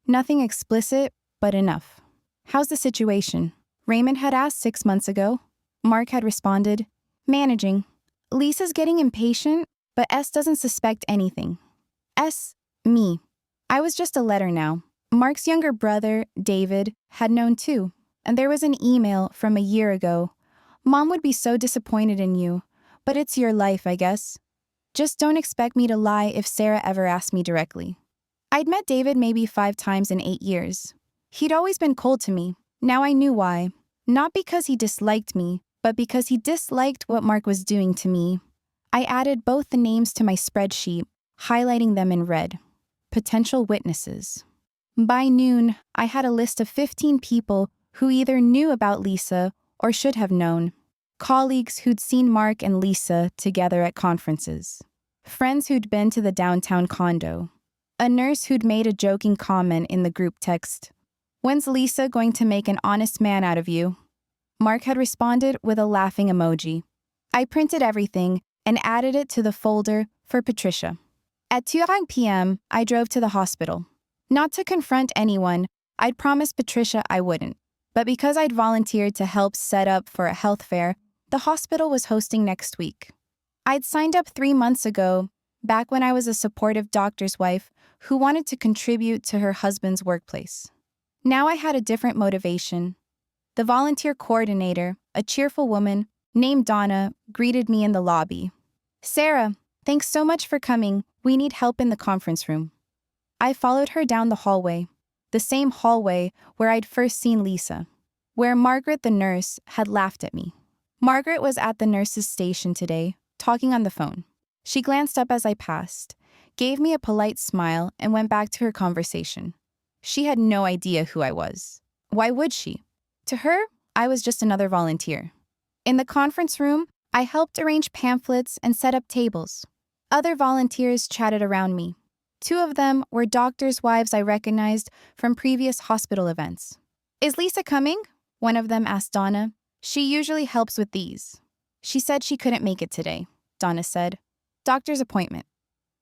Nothing explicit, but enough. How's the situation? Raymond had asked 6 months ago. Mark had responded, managing. Lisa's getting impatient, but S doesn't suspect anything. S, me. I was just a letter now. Mark's younger brother, David, had known too, and there was an email from a year ago. Mom would be so disappointed in you, but it's your life, I guess. Just don't expect me to lie if Sarah ever asked me directly. I'd met David maybe 5 times in 8 years. He'd always been cold to me. Now I knew why. Not because he disliked me, but because he disliked what Mark was doing to me. I added both the names to my spreadsheet, highlighting them in red. Potential witnesses. By noon, I had a list of 15 people who either knew about Lisa or should have known. Colleagues who'd seen Mark and Lisa together at conferences. Friends who'd been to the downtown condo. A nurse who'd made a joking comment in the group text. When's Lisa going to make an honest man out of you? Mark had responded with a laughing emoji. I printed everything and added it to the folder for Patricia. At 2 p.m., I drove to the hospital. Not to confront anyone, I'd promised Patricia I wouldn't. But because I'd volunteered to help set up for a health fair, the hospital was hosting next week. I'd signed up 3 months ago, back when I was a supportive doctor's wife who wanted to contribute to her husband's workplace. Now I had a different motivation. The volunteer coordinator, a cheerful woman named Donna, greeted me in the lobby. Sarah, thanks so much for coming. We need help in the conference room. I followed her down the hallway, the same hallway where I'd first seen Lisa, where Margaret the nurse had laughed at me. Margaret was at the nurse's station today, talking on the phone. She glanced up as I passed, gave me a polite smile, and went back to her conversation. She had no idea who I was. Why would she? To her, I was just another volunteer. In the conference room, I helped arrange pamphlets and set up tables. Other volunteers chatted around me. 2 of them were doctors' wives I recognized from previous hospital events. Is Lisa coming? One of them asked Donna. She usually helps with these. She said she couldn't make it today, Donna said. Doctor's appointment.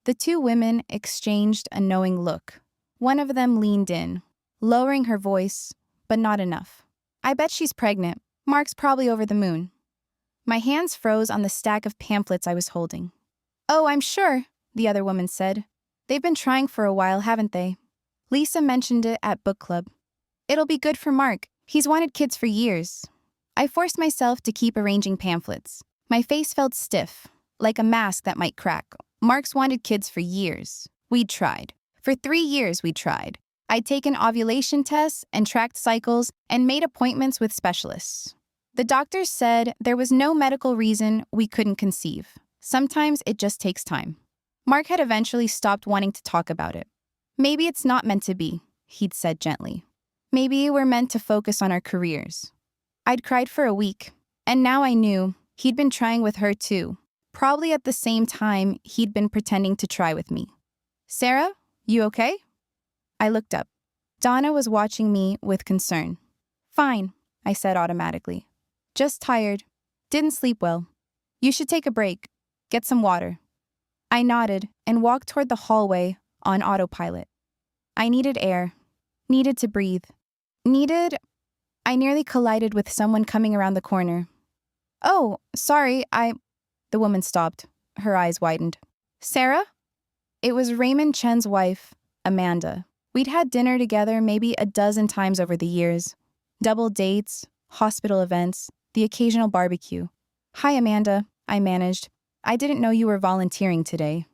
The 2 women exchanged a knowing look. One of them leaned in, lowering her voice, but not enough. I bet she's pregnant. Mark's probably over the moon. My hands froze on the stack of pamphlets I was holding. Oh, I'm sure, the other woman said. They've been trying for a while, haven't they? Lisa mentioned it at book club. It'll be good for Mark. He's wanted kids for years. I forced myself to keep arranging pamphlets. My face felt stiff, like a mask that might crack. Mark's wanted kids for years. We'd tried. For 3 years we'd tried. I'd taken ovulation tests and tracked cycles and made appointments with specialists. The doctors said there was no medical reason we couldn't conceive. Sometimes it just takes time. Mark had eventually stopped wanting to talk about it. Maybe it's not meant to be, he'd said gently. Maybe we're meant to focus on our careers. I'd cried for a week, and now I knew he'd been trying with her too, probably at the same time he'd been pretending to try with me. Sarah, you okay? I looked up. Donna was watching me with concern. Fine, I said automatically. Just tired. Didn't sleep well. You should take a break. Get some water. I nodded and walked toward the hallway on autopilot. I needed air. Needed to breathe. I nearly collided with someone coming around the corner. Oh, sorry, The woman stopped. Her eyes widened. Sarah? It was Raymond Chen's wife, Amanda. We'd had dinner together maybe a dozen times over the years. Double dates, hospital events, the occasional barbecue. Hi, Amanda, I managed. I didn't know you were volunteering today.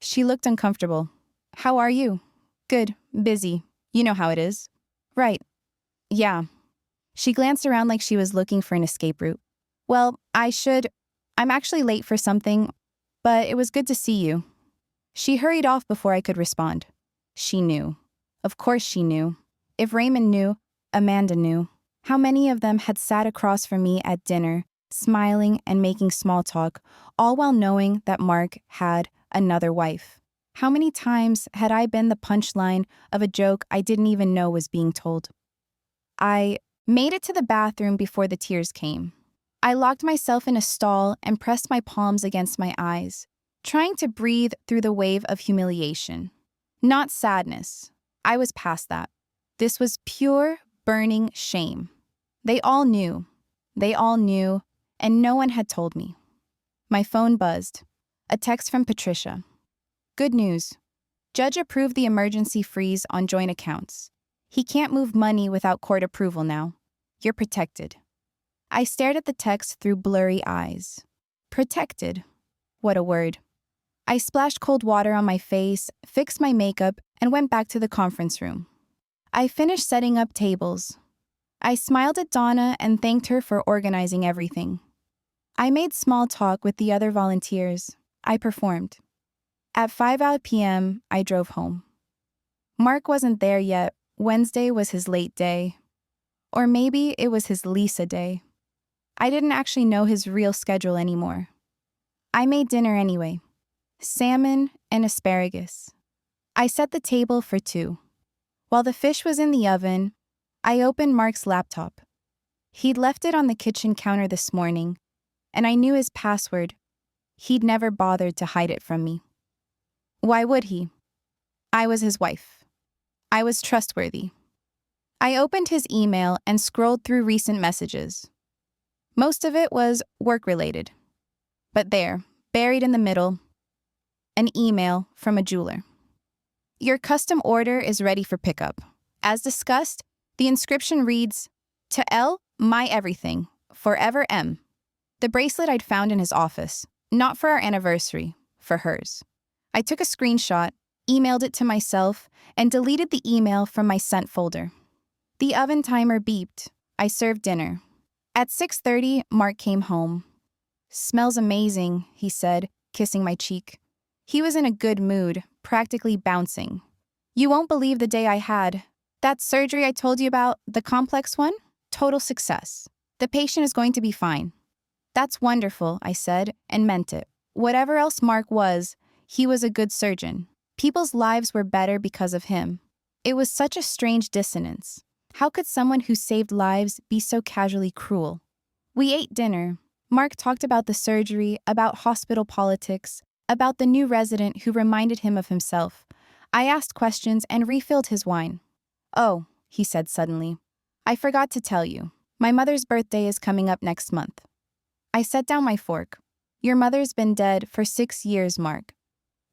She looked uncomfortable. How are you? Good, busy. You know how it is. Right. Yeah. She glanced around like she was looking for an escape route. Well, I'm actually late for something, but it was good to see you. She hurried off before I could respond. She knew. Of course she knew. If Raymond knew, Amanda knew. How many of them had sat across from me at dinner, smiling and making small talk, all while knowing that Mark had another wife? How many times had I been the punchline of a joke I didn't even know was being told? I made it to the bathroom before the tears came. I locked myself in a stall and pressed my palms against my eyes, trying to breathe through the wave of humiliation. Not sadness. I was past that. This was pure, burning shame. They all knew. They all knew, and no one had told me. My phone buzzed. A text from Patricia. Good news. Judge approved the emergency freeze on joint accounts. He can't move money without court approval now. You're protected. I stared at the text through blurry eyes. Protected. What a word. I splashed cold water on my face, fixed my makeup, and went back to the conference room. I finished setting up tables. I smiled at Donna and thanked her for organizing everything. I made small talk with the other volunteers. I performed. At 5 p.m., I drove home. Mark wasn't there yet. Wednesday was his late day. Or maybe it was his Lisa day. I didn't actually know his real schedule anymore. I made dinner anyway. Salmon and asparagus. I set the table for 2. While the fish was in the oven, I opened Mark's laptop. He'd left it on the kitchen counter this morning, and I knew his password. He'd never bothered to hide it from me. Why would he? I was his wife. I was trustworthy. I opened his email and scrolled through recent messages. Most of it was work-related. But there, buried in the middle, an email from a jeweler. Your custom order is ready for pickup. As discussed, the inscription reads, "To L, my everything, forever M." The bracelet I'd found in his office, not for our anniversary, for hers. I took a screenshot, emailed it to myself, and deleted the email from my sent folder. The oven timer beeped. I served dinner. At 6:30, Mark came home. Smells amazing, he said, kissing my cheek. He was in a good mood, practically bouncing. You won't believe the day I had. That surgery I told you about, the complex one? Total success. The patient is going to be fine. That's wonderful, I said, and meant it. Whatever else Mark was, he was a good surgeon. People's lives were better because of him. It was such a strange dissonance. How could someone who saved lives be so casually cruel? We ate dinner. Mark talked about the surgery, about hospital politics, about the new resident who reminded him of himself. I asked questions and refilled his wine. Oh, he said suddenly, I forgot to tell you. My mother's birthday is coming up next month. I set down my fork. Your mother's been dead for 6 years, Mark.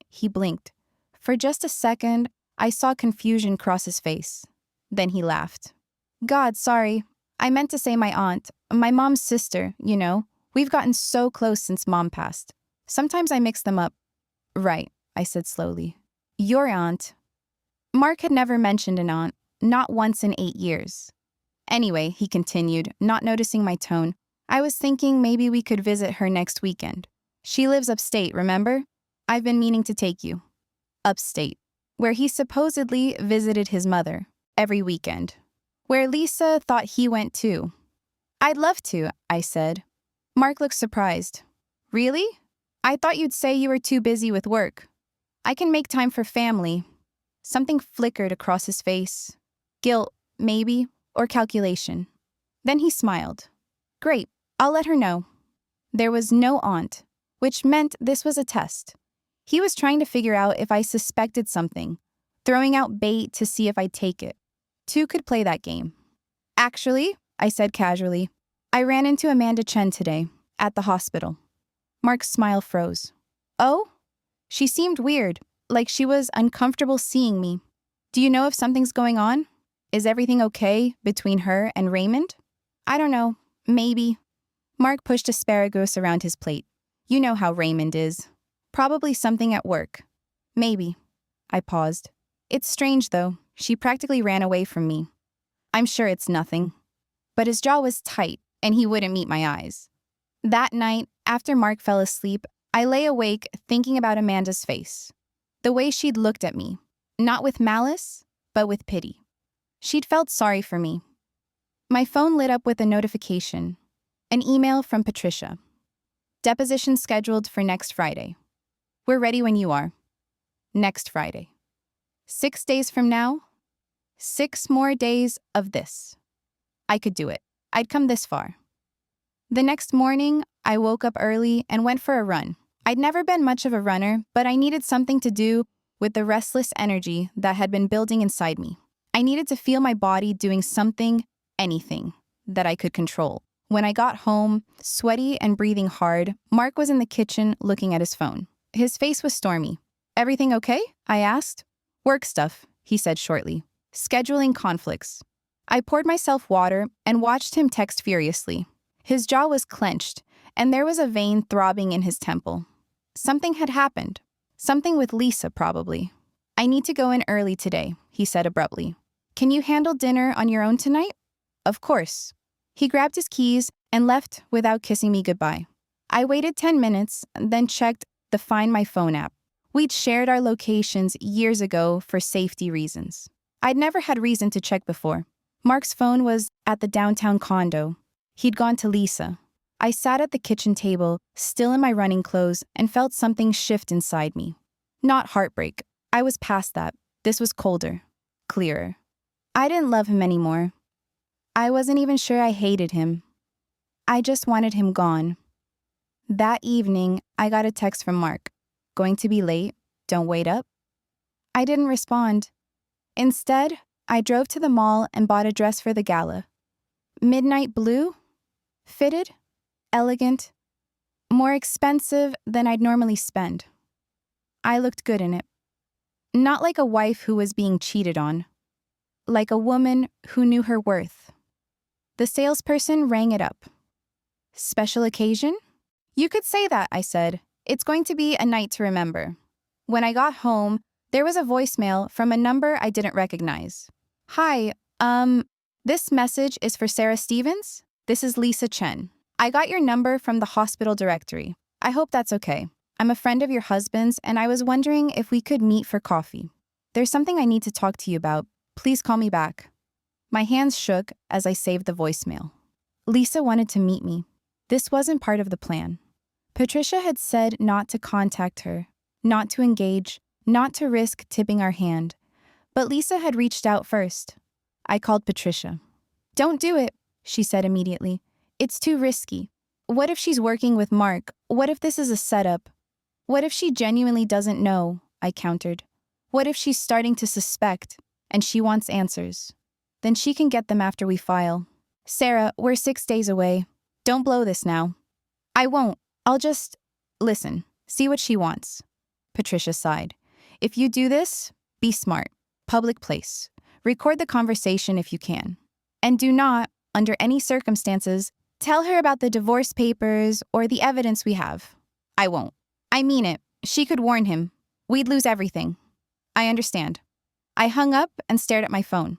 He blinked. For just a second, I saw confusion cross his face. Then he laughed. God, sorry. I meant to say my aunt, my mom's sister, you know. We've gotten so close since Mom passed. Sometimes I mix them up. Right, I said slowly. Your aunt. Mark had never mentioned an aunt, not once in 8 years. Anyway, he continued, not noticing my tone, I was thinking maybe we could visit her next weekend. She lives upstate, remember? I've been meaning to take you. Upstate, where he supposedly visited his mother every weekend. Where Lisa thought he went too. I'd love to, I said. Mark looked surprised. Really? I thought you'd say you were too busy with work. I can make time for family. Something flickered across his face. Guilt, maybe, or calculation. Then he smiled. Great, I'll let her know. There was no aunt, which meant this was a test. He was trying to figure out if I suspected something, throwing out bait to see if I'd take it. 2 could play that game. Actually, I said casually, I ran into Amanda Chen today, at the hospital. Mark's smile froze. Oh? She seemed weird, like she was uncomfortable seeing me. Do you know if something's going on? Is everything okay between her and Raymond? I don't know, maybe. Mark pushed asparagus around his plate. You know how Raymond is. Probably something at work. Maybe. I paused. It's strange, though. She practically ran away from me. I'm sure it's nothing. But his jaw was tight, and he wouldn't meet my eyes. That night, after Mark fell asleep, I lay awake thinking about Amanda's face. The way she'd looked at me. Not with malice, but with pity. She'd felt sorry for me. My phone lit up with a notification. An email from Patricia. Deposition scheduled for next Friday. We're ready when you are. Next Friday. 6 days from now, 6 more days of this. I could do it. I'd come this far. The next morning, I woke up early and went for a run. I'd never been much of a runner, but I needed something to do with the restless energy that had been building inside me. I needed to feel my body doing something, anything, that I could control. When I got home, sweaty and breathing hard, Mark was in the kitchen looking at his phone. His face was stormy. "Everything okay?" I asked. "Work stuff," he said shortly. "Scheduling conflicts." I poured myself water and watched him text furiously. His jaw was clenched, and there was a vein throbbing in his temple. Something had happened. Something with Lisa, probably. "I need to go in early today," he said abruptly. "Can you handle dinner on your own tonight?" "Of course." He grabbed his keys and left without kissing me goodbye. I waited 10 minutes, then checked the Find My Phone app. We'd shared our locations years ago for safety reasons. I'd never had reason to check before. Mark's phone was at the downtown condo. He'd gone to Lisa. I sat at the kitchen table, still in my running clothes, and felt something shift inside me. Not heartbreak. I was past that. This was colder. Clearer. I didn't love him anymore. I wasn't even sure I hated him. I just wanted him gone. That evening, I got a text from Mark. "Going to be late? Don't wait up?" I didn't respond. Instead, I drove to the mall and bought a dress for the gala. Midnight blue? Fitted? Elegant? More expensive than I'd normally spend. I looked good in it. Not like a wife who was being cheated on. Like a woman who knew her worth. The salesperson rang it up. "Special occasion?" "You could say that," I said. "It's going to be a night to remember." When I got home, there was a voicemail from a number I didn't recognize. "Hi, this message is for Sarah Stevens. This is Lisa Chen. I got your number from the hospital directory. I hope that's okay. I'm a friend of your husband's, and I was wondering if we could meet for coffee. There's something I need to talk to you about. Please call me back." My hands shook as I saved the voicemail. Lisa wanted to meet me. This wasn't part of the plan. Patricia had said not to contact her, not to engage, not to risk tipping our hand. But Lisa had reached out first. I called Patricia. "Don't do it," she said immediately. "It's too risky. What if she's working with Mark? What if this is a setup? What if she genuinely doesn't know?" I countered. "What if she's starting to suspect, and she wants answers? Then she can get them after we file. Sarah, we're 6 days away. Don't blow this now." "I won't. I'll just... Listen, see what she wants." Patricia sighed. "If you do this, be smart. Public place. Record the conversation if you can. And do not, under any circumstances, tell her about the divorce papers or the evidence we have." "I won't." "I mean it. She could warn him. We'd lose everything." "I understand." I hung up and stared at my phone.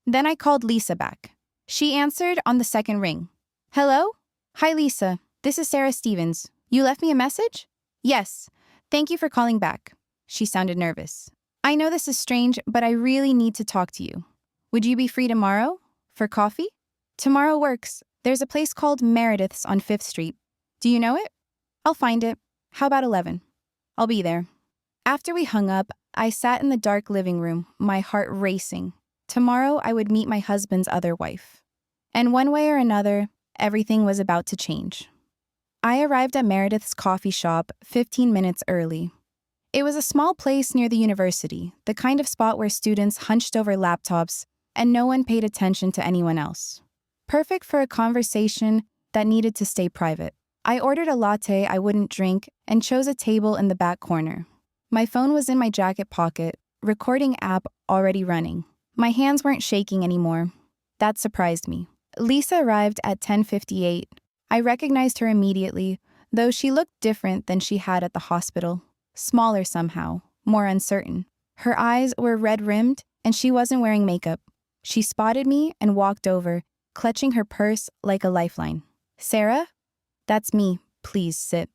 Then I called Lisa back. She answered on the second ring. "Hello? Hi, Lisa. This is Sarah Stevens. You left me a message?" "Yes. Thank you for calling back." She sounded nervous. "I know this is strange, but I really need to talk to you. Would you be free tomorrow? For coffee?" "Tomorrow works. There's a place called Meredith's on 5th Street. Do you know it?" "I'll find it. How about 11? I'll be there." After we hung up, I sat in the dark living room, my heart racing. Tomorrow I would meet my husband's other wife. And one way or another, everything was about to change. I arrived at Meredith's coffee shop 15 minutes early. It was a small place near the university, the kind of spot where students hunched over laptops and no one paid attention to anyone else. Perfect for a conversation that needed to stay private. I ordered a latte I wouldn't drink and chose a table in the back corner. My phone was in my jacket pocket, recording app already running. My hands weren't shaking anymore. That surprised me. Lisa arrived at 10:58. I recognized her immediately, though she looked different than she had at the hospital. Smaller somehow, more uncertain. Her eyes were red-rimmed, and she wasn't wearing makeup. She spotted me and walked over, clutching her purse like a lifeline. "Sarah? That's me. Please sit."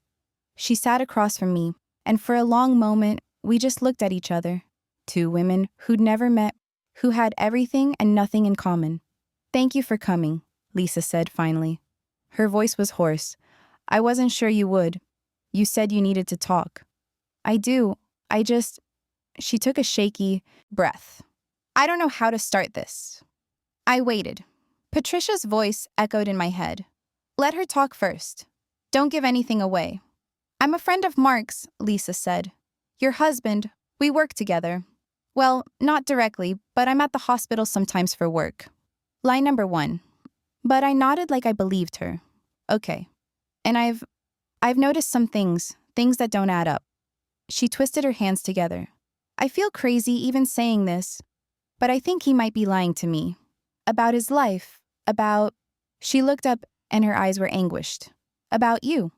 She sat across from me, and for a long moment, we just looked at each other. Two women who'd never met, who had everything and nothing in common. "Thank you for coming," Lisa said finally. Her voice was hoarse. "I wasn't sure you would. You said you needed to talk." "I do. She took a shaky breath. "I don't know how to start this." I waited. Patricia's voice echoed in my head. "Let her talk first. Don't give anything away." "I'm a friend of Mark's," Lisa said. "Your husband, we work together." Well, not directly, but I'm at the hospital sometimes for work. Line number 1. But I nodded like I believed her. Okay. And I've noticed some things that don't add up. She twisted her hands together. I feel crazy even saying this, but I think he might be lying to me. About his life, about... She looked up and her eyes were anguished. About you.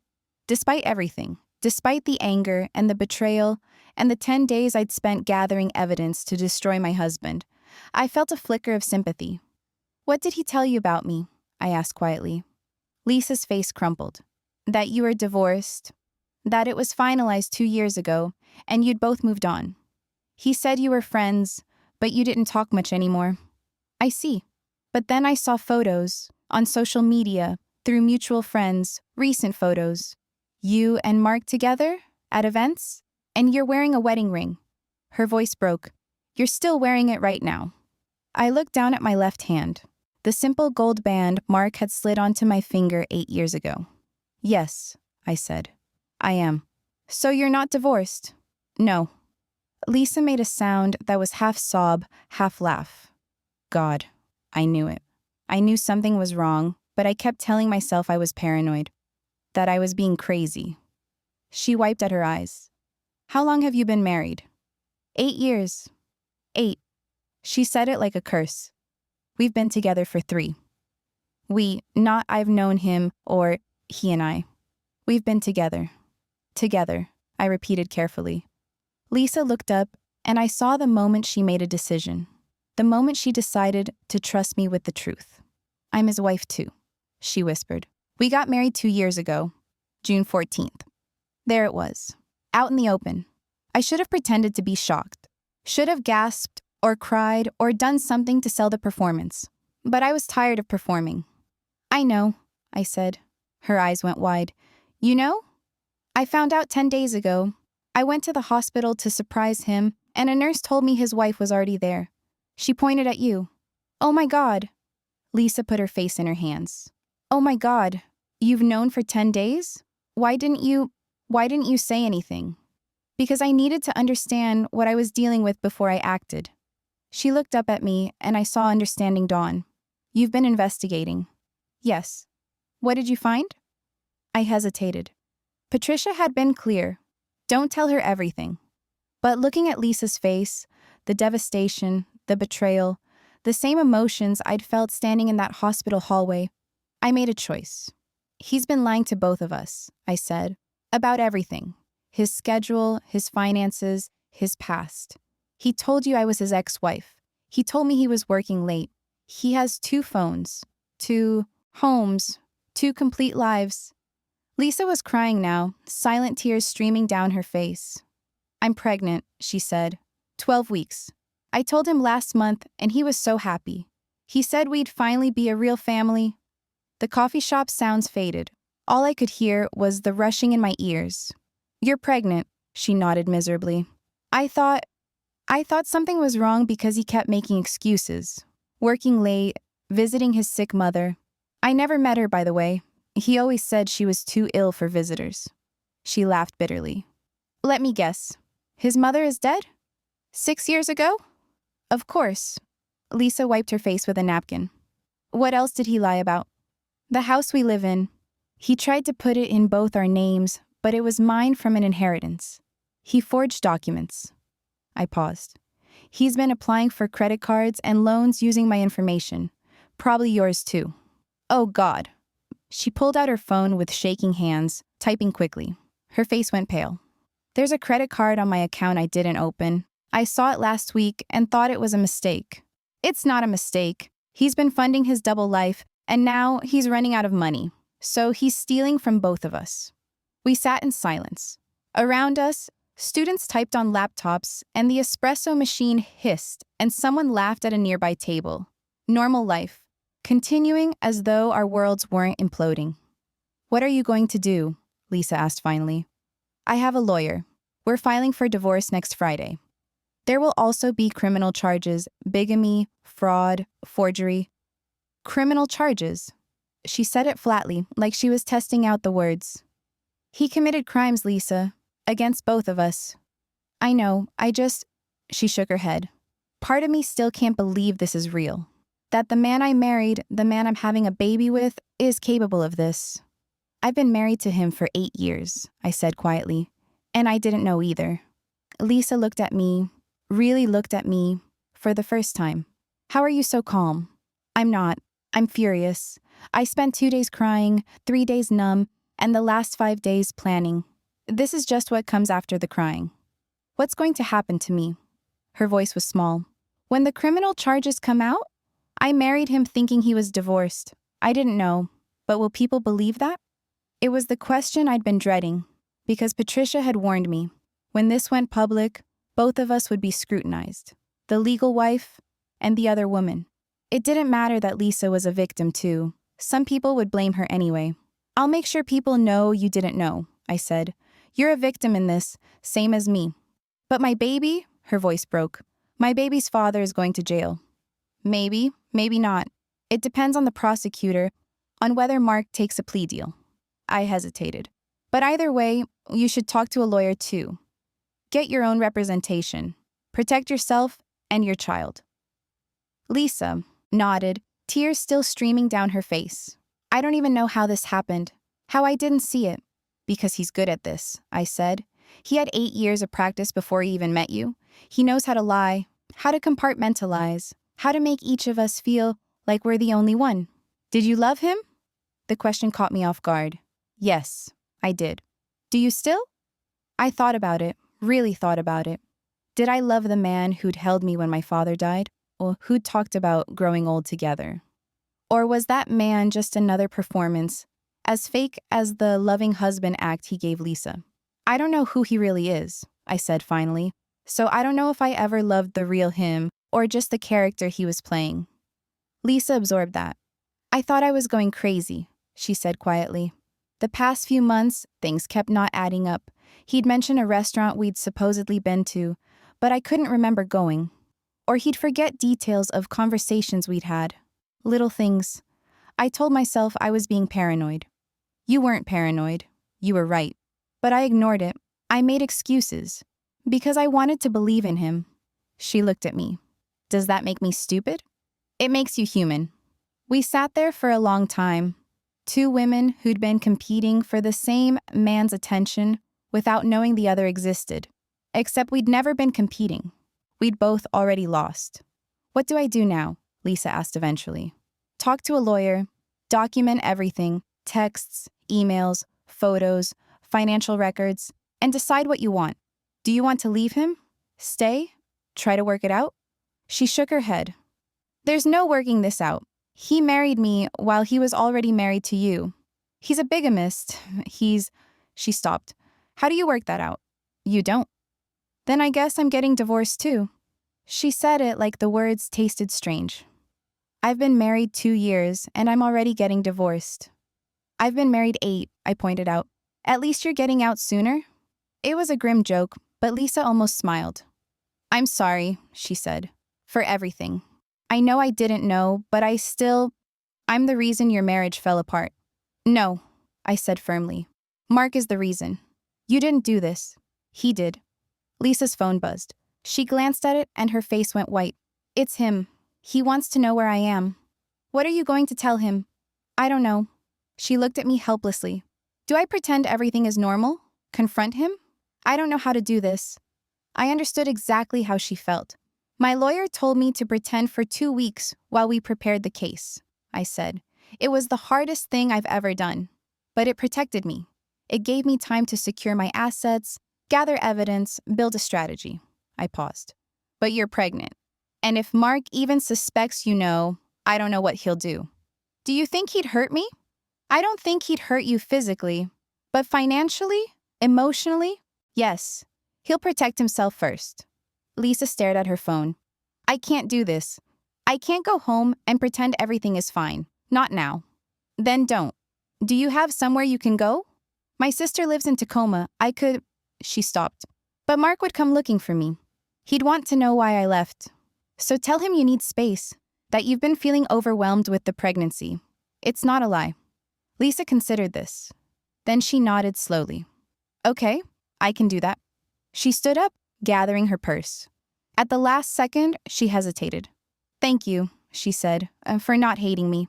Despite everything, despite the anger and the betrayal and the 10 days I'd spent gathering evidence to destroy my husband, I felt a flicker of sympathy. What did he tell you about me? I asked quietly. Lisa's face crumpled. That you were divorced, that it was finalized 2 years ago, and you'd both moved on. He said you were friends, but you didn't talk much anymore. I see. But then I saw photos, on social media, through mutual friends, recent photos. You and Mark together, at events, and you're wearing a wedding ring. Her voice broke. You're still wearing it right now. I looked down at my left hand. The simple gold band Mark had slid onto my finger 8 years ago. Yes, I said. I am. So you're not divorced? No. Lisa made a sound that was half sob, half laugh. God, I knew it. I knew something was wrong, but I kept telling myself I was paranoid, that I was being crazy. She wiped at her eyes. How long have you been married? 8 years. 8. She said it like a curse. We've been together for 3. We, not I've known him or he and I. We've been together. Together, I repeated carefully. Lisa looked up, and I saw the moment she made a decision. The moment she decided to trust me with the truth. I'm his wife too, she whispered. We got married 2 years ago, June 14th. There it was, out in the open. I should have pretended to be shocked, should have gasped or cried or done something to sell the performance. But I was tired of performing. I know, I said. Her eyes went wide. You know? I found out 10 days ago. I went to the hospital to surprise him, and a nurse told me his wife was already there. She pointed at you. Oh my God. Lisa put her face in her hands. Oh my God. You've known for 10 days? Why didn't you say anything? Because I needed to understand what I was dealing with before I acted. She looked up at me, and I saw understanding dawn. You've been investigating. Yes. What did you find? I hesitated. Patricia had been clear. Don't tell her everything. But looking at Lisa's face, the devastation, the betrayal, the same emotions I'd felt standing in that hospital hallway, I made a choice. He's been lying to both of us, I said, about everything. His schedule, his finances, his past. He told you I was his ex-wife. He told me he was working late. He has 2 phones, 2 homes, 2 complete lives. Lisa was crying now, silent tears streaming down her face. I'm pregnant, she said. 12 weeks. I told him last month, and he was so happy. He said we'd finally be a real family. The coffee shop sounds faded. All I could hear was the rushing in my ears. You're pregnant, she nodded miserably. I thought something was wrong because he kept making excuses. Working late, visiting his sick mother. I never met her, by the way. He always said she was too ill for visitors. She laughed bitterly. Let me guess. His mother is dead? 6 years ago? Of course. Lisa wiped her face with a napkin. What else did he lie about? The house we live in. He tried to put it in both our names, but it was mine from an inheritance. He forged documents. I paused. He's been applying for credit cards and loans using my information. Probably yours too. Oh God. She pulled out her phone with shaking hands, typing quickly. Her face went pale. There's a credit card on my account I didn't open. I saw it last week and thought it was a mistake. It's not a mistake. He's been funding his double life, and now he's running out of money. So he's stealing from both of us. We sat in silence. Around us, students typed on laptops, and the espresso machine hissed, and someone laughed at a nearby table. Normal life, continuing as though our worlds weren't imploding. What are you going to do? Lisa asked finally. I have a lawyer. We're filing for divorce next Friday. There will also be criminal charges, bigamy, fraud, forgery. Criminal charges. She said it flatly, like she was testing out the words. He committed crimes, Lisa, against both of us. I know, She shook her head. Part of me still can't believe this is real. That the man I married, the man I'm having a baby with, is capable of this. I've been married to him for 8 years, I said quietly, and I didn't know either. Lisa looked at me, really looked at me, for the first time. How are you so calm? I'm not. I'm furious. I spent 2 days crying, 3 days numb, and the last 5 days planning. This is just what comes after the crying. What's going to happen to me? Her voice was small. When the criminal charges come out? I married him thinking he was divorced. I didn't know, but will people believe that? It was the question I'd been dreading, because Patricia had warned me. When this went public, both of us would be scrutinized. The legal wife and the other woman. It didn't matter that Lisa was a victim too. Some people would blame her anyway. I'll make sure people know you didn't know, I said. You're a victim in this, same as me. But my baby, her voice broke. My baby's father is going to jail. Maybe, maybe not. It depends on the prosecutor, on whether Mark takes a plea deal. I hesitated. But either way, you should talk to a lawyer too. Get your own representation. Protect yourself and your child. Lisa nodded, tears still streaming down her face. I don't even know how this happened, how I didn't see it. Because he's good at this, I said. He had 8 years of practice before he even met you. He knows how to lie, how to compartmentalize, how to make each of us feel like we're the only one. Did you love him? The question caught me off guard. Yes, I did. Do you still? I thought about it, really thought about it. Did I love the man who'd held me when my father died? Or who'd talked about growing old together? Or was that man just another performance, as fake as the loving husband act he gave Lisa? I don't know who he really is, I said finally, so I don't know if I ever loved the real him or just the character he was playing. Lisa absorbed that. I thought I was going crazy, she said quietly. The past few months, things kept not adding up. He'd mention a restaurant we'd supposedly been to, but I couldn't remember going. Or he'd forget details of conversations we'd had. Little things. I told myself I was being paranoid. You weren't paranoid. You were right. But I ignored it. I made excuses. Because I wanted to believe in him. She looked at me. Does that make me stupid? It makes you human. We sat there for a long time. 2 women who'd been competing for the same man's attention without knowing the other existed. Except we'd never been competing. We'd both already lost. What do I do now? Lisa asked eventually. Talk to a lawyer, document everything, texts, emails, photos, financial records, and decide what you want. Do you want to leave him? Stay? Try to work it out? She shook her head. There's no working this out. He married me while he was already married to you. He's a bigamist. She stopped. How do you work that out? You don't. Then I guess I'm getting divorced too. She said it like the words tasted strange. I've been married 2 years and I'm already getting divorced. I've been married 8, I pointed out. At least you're getting out sooner? It was a grim joke, but Lisa almost smiled. I'm sorry, she said, for everything. I know I didn't know, but I'm the reason your marriage fell apart. No, I said firmly. Mark is the reason. You didn't do this. He did. Lisa's phone buzzed. She glanced at it and her face went white. It's him. He wants to know where I am. What are you going to tell him? I don't know. She looked at me helplessly. Do I pretend everything is normal? Confront him? I don't know how to do this. I understood exactly how she felt. My lawyer told me to pretend for 2 weeks while we prepared the case, I said. It was the hardest thing I've ever done. But it protected me. It gave me time to secure my assets, gather evidence, build a strategy. I paused. But you're pregnant. And if Mark even suspects you know, I don't know what he'll do. Do you think he'd hurt me? I don't think he'd hurt you physically. But financially? Emotionally? Yes. He'll protect himself first. Lisa stared at her phone. I can't do this. I can't go home and pretend everything is fine. Not now. Then don't. Do you have somewhere you can go? My sister lives in Tacoma. I could... She stopped. But Mark would come looking for me. He'd want to know why I left. So tell him you need space, that you've been feeling overwhelmed with the pregnancy. It's not a lie. Lisa considered this. Then she nodded slowly. Okay, I can do that. She stood up, gathering her purse. At the last second, she hesitated. "Thank you," she said, "for not hating me."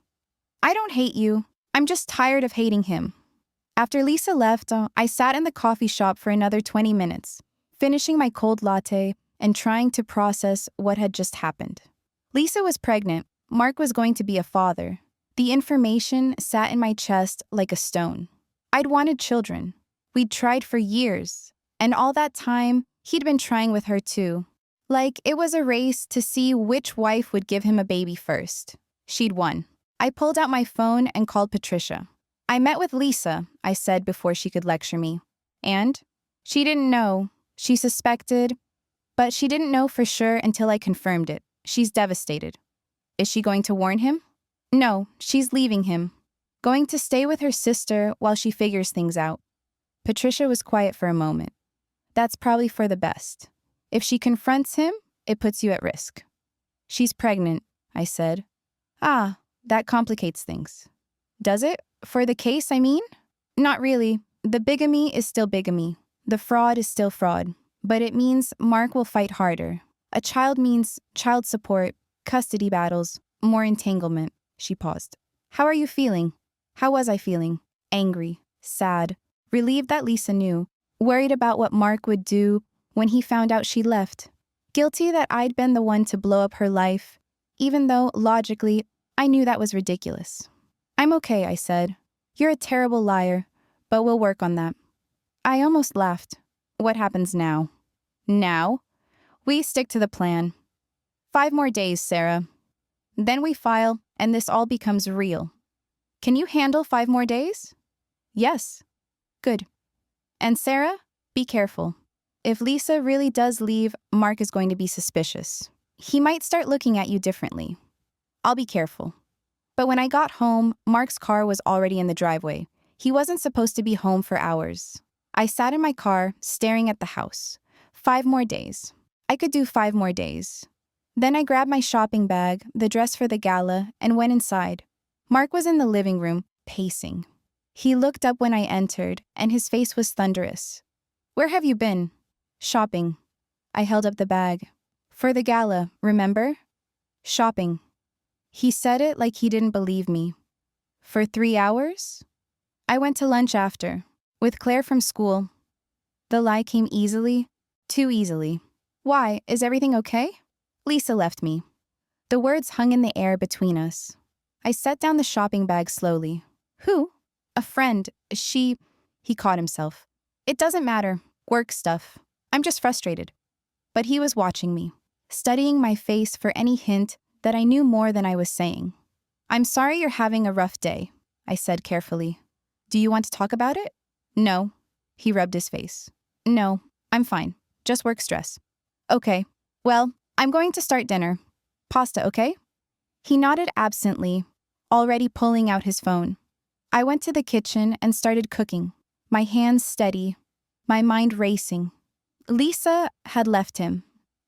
"I don't hate you. I'm just tired of hating him." After Lisa left, I sat in the coffee shop for another 20 minutes, finishing my cold latte and trying to process what had just happened. Lisa was pregnant. Mark was going to be a father. The information sat in my chest like a stone. I'd wanted children. We'd tried for years. And all that time, he'd been trying with her too. Like it was a race to see which wife would give him a baby first. She'd won. I pulled out my phone and called Patricia. "I met with Lisa," I said before she could lecture me. And? She didn't know. She suspected, but she didn't know for sure until I confirmed it. She's devastated. Is she going to warn him? No, she's leaving him. Going to stay with her sister while she figures things out. Patricia was quiet for a moment. That's probably for the best. If she confronts him, it puts you at risk. She's pregnant, I said. Ah, that complicates things. Does it? For the case, I mean? Not really. The bigamy is still bigamy. The fraud is still fraud. But it means Mark will fight harder. A child means child support, custody battles, more entanglement. She paused. How are you feeling? How was I feeling? Angry, sad, relieved that Lisa knew, worried about what Mark would do when he found out she left. Guilty that I'd been the one to blow up her life, even though, logically, I knew that was ridiculous. I'm okay, I said. You're a terrible liar, but we'll work on that. I almost laughed. What happens now? Now? We stick to the plan. 5 more days, Sarah. Then we file, and this all becomes real. Can you handle 5 more days? Yes. Good. And Sarah, be careful. If Lisa really does leave, Mark is going to be suspicious. He might start looking at you differently. I'll be careful. But when I got home, Mark's car was already in the driveway. He wasn't supposed to be home for hours. I sat in my car, staring at the house. 5 more days. I could do 5 more days. Then I grabbed my shopping bag, the dress for the gala, and went inside. Mark was in the living room, pacing. He looked up when I entered, and his face was thunderous. Where have you been? Shopping. I held up the bag. For the gala, remember? Shopping. He said it like he didn't believe me. For 3 hours? I went to lunch after, with Claire from school. The lie came easily, too easily. Why, is everything okay? Lisa left me. The words hung in the air between us. I set down the shopping bag slowly. Who? A friend. He caught himself. It doesn't matter. Work stuff. I'm just frustrated. But he was watching me, studying my face for any hint that I knew more than I was saying. I'm sorry you're having a rough day, I said carefully. Do you want to talk about it? No. He rubbed his face. No, I'm fine. Just work stress. Okay. Well, I'm going to start dinner. Pasta, okay? He nodded absently, already pulling out his phone. I went to the kitchen and started cooking, my hands steady, my mind racing. Lisa had left him,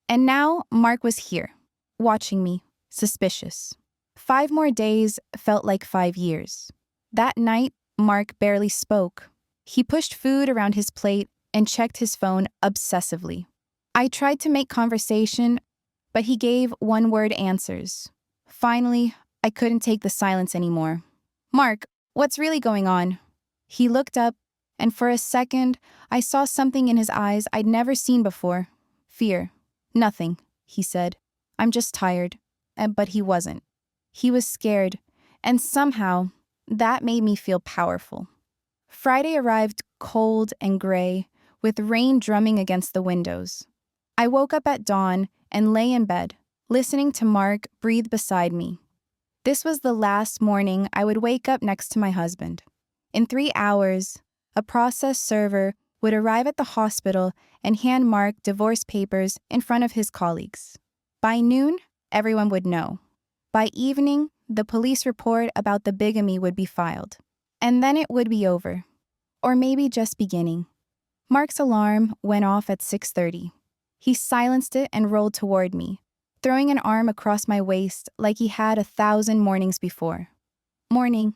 and now Mark was here, watching me, suspicious. 5 more days felt like 5 years. That night, Mark barely spoke. He pushed food around his plate and checked his phone obsessively. I tried to make conversation, but he gave one-word answers. Finally, I couldn't take the silence anymore. Mark, what's really going on? He looked up, and for a second, I saw something in his eyes I'd never seen before. Fear. Nothing, he said. I'm just tired. But he wasn't. He was scared, and somehow, that made me feel powerful. Friday arrived cold and gray, with rain drumming against the windows. I woke up at dawn and lay in bed, listening to Mark breathe beside me. This was the last morning I would wake up next to my husband. In 3 hours, a process server would arrive at the hospital and hand Mark divorce papers in front of his colleagues. By noon, everyone would know. By evening, the police report about the bigamy would be filed. And then it would be over. Or maybe just beginning. Mark's alarm went off at 6:30. He silenced it and rolled toward me, throwing an arm across my waist like he had 1,000 mornings before. Morning,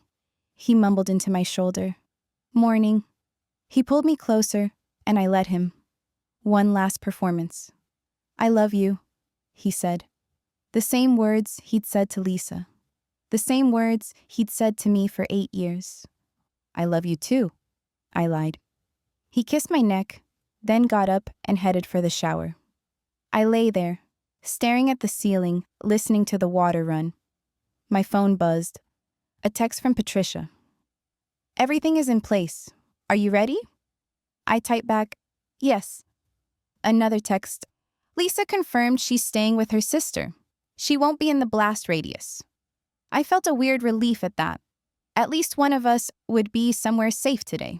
he mumbled into my shoulder. Morning. He pulled me closer, and I let him. One last performance. I love you, he said. The same words he'd said to Lisa. The same words he'd said to me for 8 years. I love you too, I lied. He kissed my neck, then got up and headed for the shower. I lay there, staring at the ceiling, listening to the water run. My phone buzzed. A text from Patricia. Everything is in place. Are you ready? I typed back, yes. Another text. Lisa confirmed she's staying with her sister. She won't be in the blast radius. I felt a weird relief at that. At least one of us would be somewhere safe today.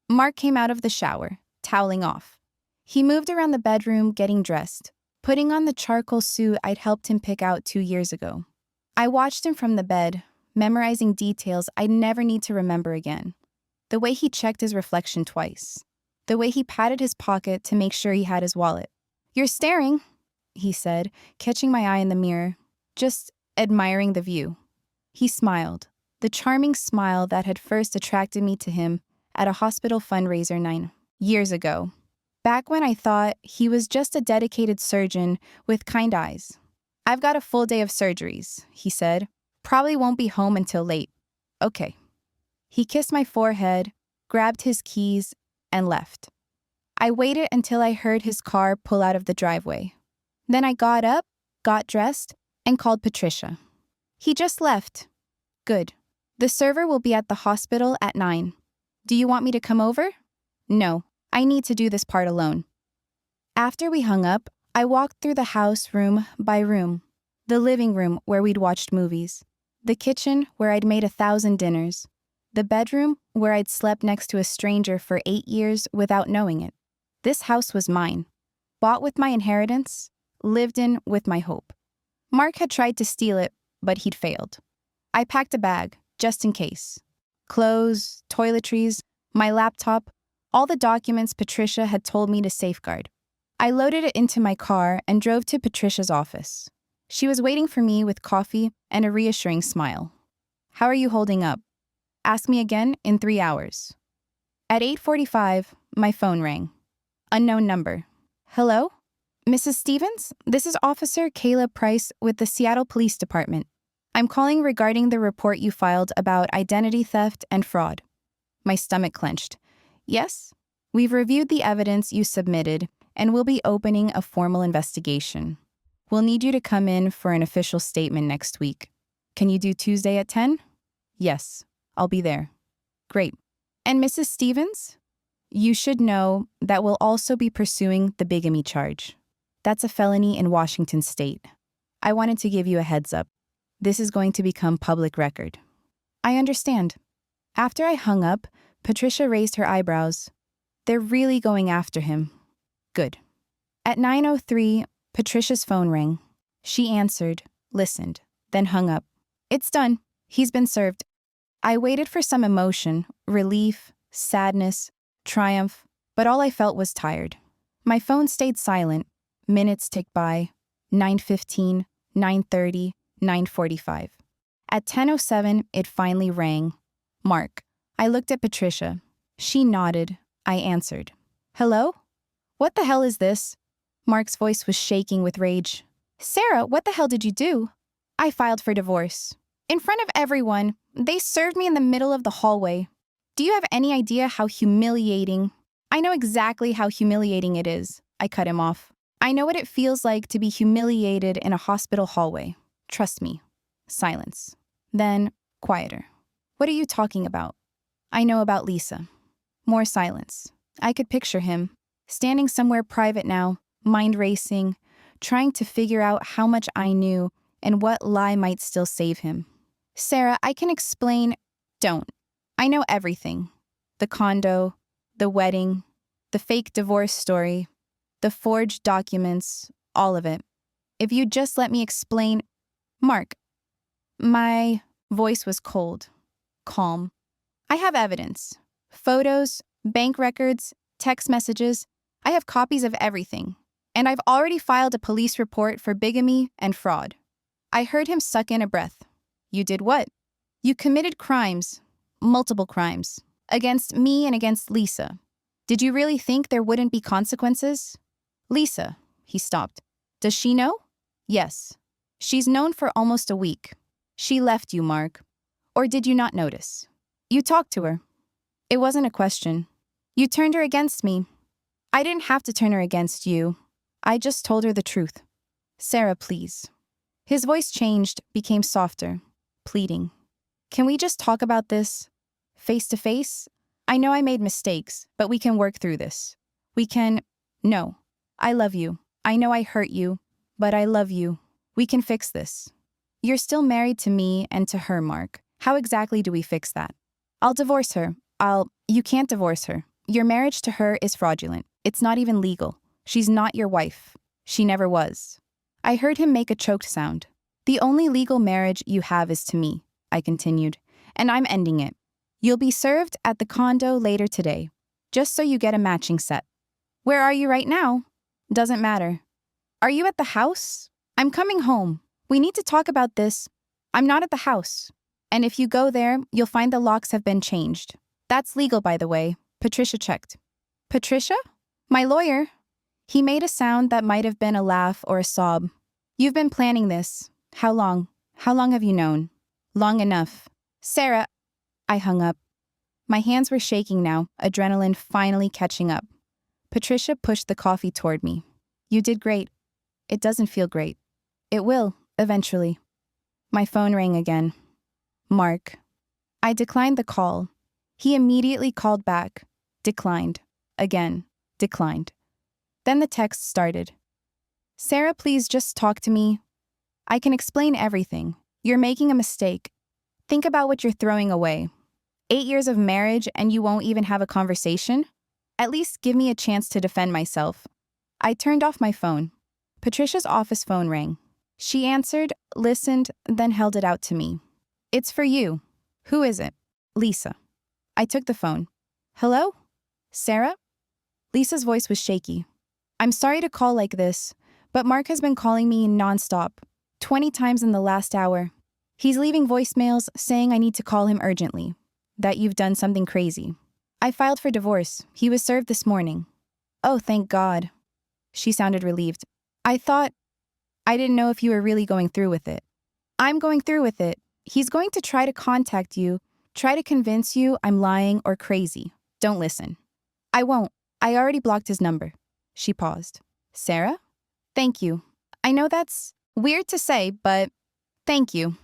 Mark came out of the shower, toweling off. He moved around the bedroom getting dressed, putting on the charcoal suit I'd helped him pick out 2 years ago. I watched him from the bed, memorizing details I'd never need to remember again. The way he checked his reflection twice. The way he patted his pocket to make sure he had his wallet. You're staring, he said, catching my eye in the mirror, just admiring the view. He smiled, the charming smile that had first attracted me to him at a hospital fundraiser 9 years ago, back when I thought he was just a dedicated surgeon with kind eyes. I've got a full day of surgeries, he said. Probably won't be home until late. Okay. He kissed my forehead, grabbed his keys, and left. I waited until I heard his car pull out of the driveway. Then I got up, got dressed, and called Patricia. He just left. Good. The server will be at the hospital at 9. Do you want me to come over? No, I need to do this part alone. After we hung up, I walked through the house room by room. The living room where we'd watched movies. The kitchen where I'd made 1,000 dinners. The bedroom where I'd slept next to a stranger for 8 years without knowing it. This house was mine. Bought with my inheritance, lived in with my hope. Mark had tried to steal it, but he'd failed. I packed a bag, just in case. Clothes, toiletries, my laptop, all the documents Patricia had told me to safeguard. I loaded it into my car and drove to Patricia's office. She was waiting for me with coffee and a reassuring smile. How are you holding up? Ask me again in 3 hours. At 8:45, my phone rang. Unknown number. Hello? Mrs. Stevens? This is Officer Caleb Price with the Seattle Police Department. I'm calling regarding the report you filed about identity theft and fraud. My stomach clenched. Yes? We've reviewed the evidence you submitted and we'll be opening a formal investigation. We'll need you to come in for an official statement next week. Can you do Tuesday at 10? Yes, I'll be there. Great. And Mrs. Stevens? You should know that we'll also be pursuing the bigamy charge. That's a felony in Washington state. I wanted to give you a heads up. This is going to become public record. I understand. After I hung up, Patricia raised her eyebrows. They're really going after him. Good. At 9:03, Patricia's phone rang. She answered, listened, then hung up. It's done. He's been served. I waited for some emotion, relief, sadness, triumph, but all I felt was tired. My phone stayed silent. Minutes ticked by. 9:15, 9:30, 9:45. At 10:07, it finally rang. Mark. I looked at Patricia. She nodded. I answered. Hello? What the hell is this? Mark's voice was shaking with rage. Sarah, what the hell did you do? I filed for divorce. In front of everyone, they served me in the middle of the hallway. Do you have any idea how humiliating? I know exactly how humiliating it is. I cut him off. I know what it feels like to be humiliated in a hospital hallway. Trust me. Silence. Then, quieter. What are you talking about? I know about Lisa. More silence. I could picture him, standing somewhere private now, mind racing, trying to figure out how much I knew and what lie might still save him. Sarah, I can explain. Don't. I know everything. The condo, the wedding, the fake divorce story, the forged documents, all of it. If you'd just let me explain. Mark. My voice was cold, calm. I have evidence. Photos, bank records, text messages. I have copies of everything. And I've already filed a police report for bigamy and fraud. I heard him suck in a breath. You did what? You committed crimes, multiple crimes, against me and against Lisa. Did you really think there wouldn't be consequences? Lisa, he stopped. Does she know? Yes. She's known for almost a week. She left you, Mark. Or did you not notice? You talked to her. It wasn't a question. You turned her against me. I didn't have to turn her against you. I just told her the truth. Sarah, please. His voice changed, became softer, pleading. Can we just talk about this? Face to face? I know I made mistakes, but we can work through this. We can... No. I love you. I know I hurt you, but I love you. We can fix this. You're still married to me and to her, Mark. How exactly do we fix that? I'll divorce her. You can't divorce her. Your marriage to her is fraudulent. It's not even legal. She's not your wife. She never was. I heard him make a choked sound. The only legal marriage you have is to me, I continued, and I'm ending it. You'll be served at the condo later today, just so you get a matching set. Where are you right now? Doesn't matter. Are you at the house? I'm coming home. We need to talk about this. I'm not at the house. And if you go there, you'll find the locks have been changed. That's legal, by the way. Patricia checked. Patricia? My lawyer. He made a sound that might have been a laugh or a sob. You've been planning this. How long? How long have you known? Long enough. Sarah. I hung up. My hands were shaking now, adrenaline finally catching up. Patricia pushed the coffee toward me. You did great. It doesn't feel great. It will, eventually. My phone rang again. Mark. I declined the call. He immediately called back. Declined. Again. Declined. Then the text started. Sarah, please just talk to me. I can explain everything. You're making a mistake. Think about what you're throwing away. 8 years of marriage and you won't even have a conversation? At least give me a chance to defend myself. I turned off my phone. Patricia's office phone rang. She answered, listened, then held it out to me. It's for you. Who is it? Lisa. I took the phone. Hello? Sarah? Lisa's voice was shaky. I'm sorry to call like this, but Mark has been calling me nonstop, 20 times in the last hour. He's leaving voicemails saying I need to call him urgently, that you've done something crazy. I filed for divorce. He was served this morning. Oh, thank God. She sounded relieved. I didn't know if you were really going through with it. I'm going through with it. He's going to try to contact you, try to convince you I'm lying or crazy. Don't listen. I won't. I already blocked his number. She paused. Sarah? Thank you. I know that's weird to say, but thank you.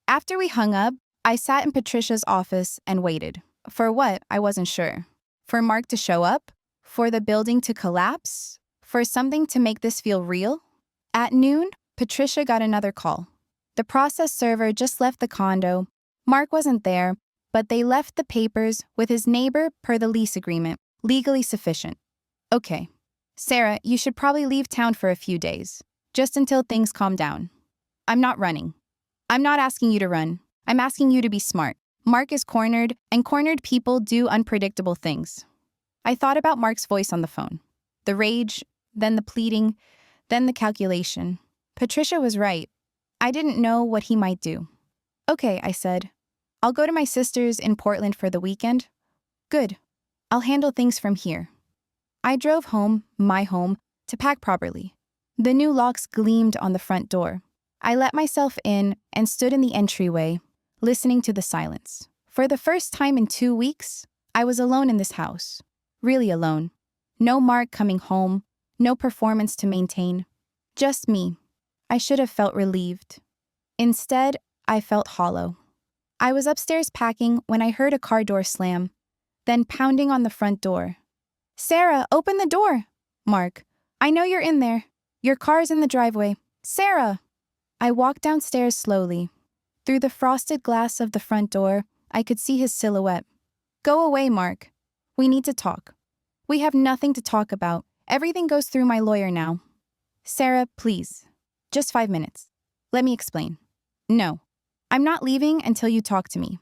After we hung up, I sat in Patricia's office and waited. For what? I wasn't sure. For Mark to show up? For the building to collapse? For something to make this feel real? At noon, Patricia got another call. The process server just left the condo. Mark wasn't there, but they left the papers with his neighbor per the lease agreement, legally sufficient. Okay. Sarah, you should probably leave town for a few days, just until things calm down. I'm not running. I'm not asking you to run. I'm asking you to be smart. Mark is cornered, and cornered people do unpredictable things. I thought about Mark's voice on the phone. The rage, then the pleading, then the calculation. Patricia was right. I didn't know what he might do. Okay, I said. I'll go to my sister's in Portland for the weekend. Good. I'll handle things from here. I drove home, my home, to pack properly. The new locks gleamed on the front door. I let myself in and stood in the entryway, listening to the silence. For the first time in 2 weeks, I was alone in this house. Really alone. No Mark coming home, no performance to maintain. Just me. I should have felt relieved. Instead, I felt hollow. I was upstairs packing when I heard a car door slam, then pounding on the front door. Sarah, open the door! Mark, I know you're in there. Your car's in the driveway. Sarah! I walked downstairs slowly. Through the frosted glass of the front door, I could see his silhouette. Go away, Mark. We need to talk. We have nothing to talk about. Everything goes through my lawyer now. Sarah, please. Just 5 minutes. Let me explain. No. I'm not leaving until you talk to me.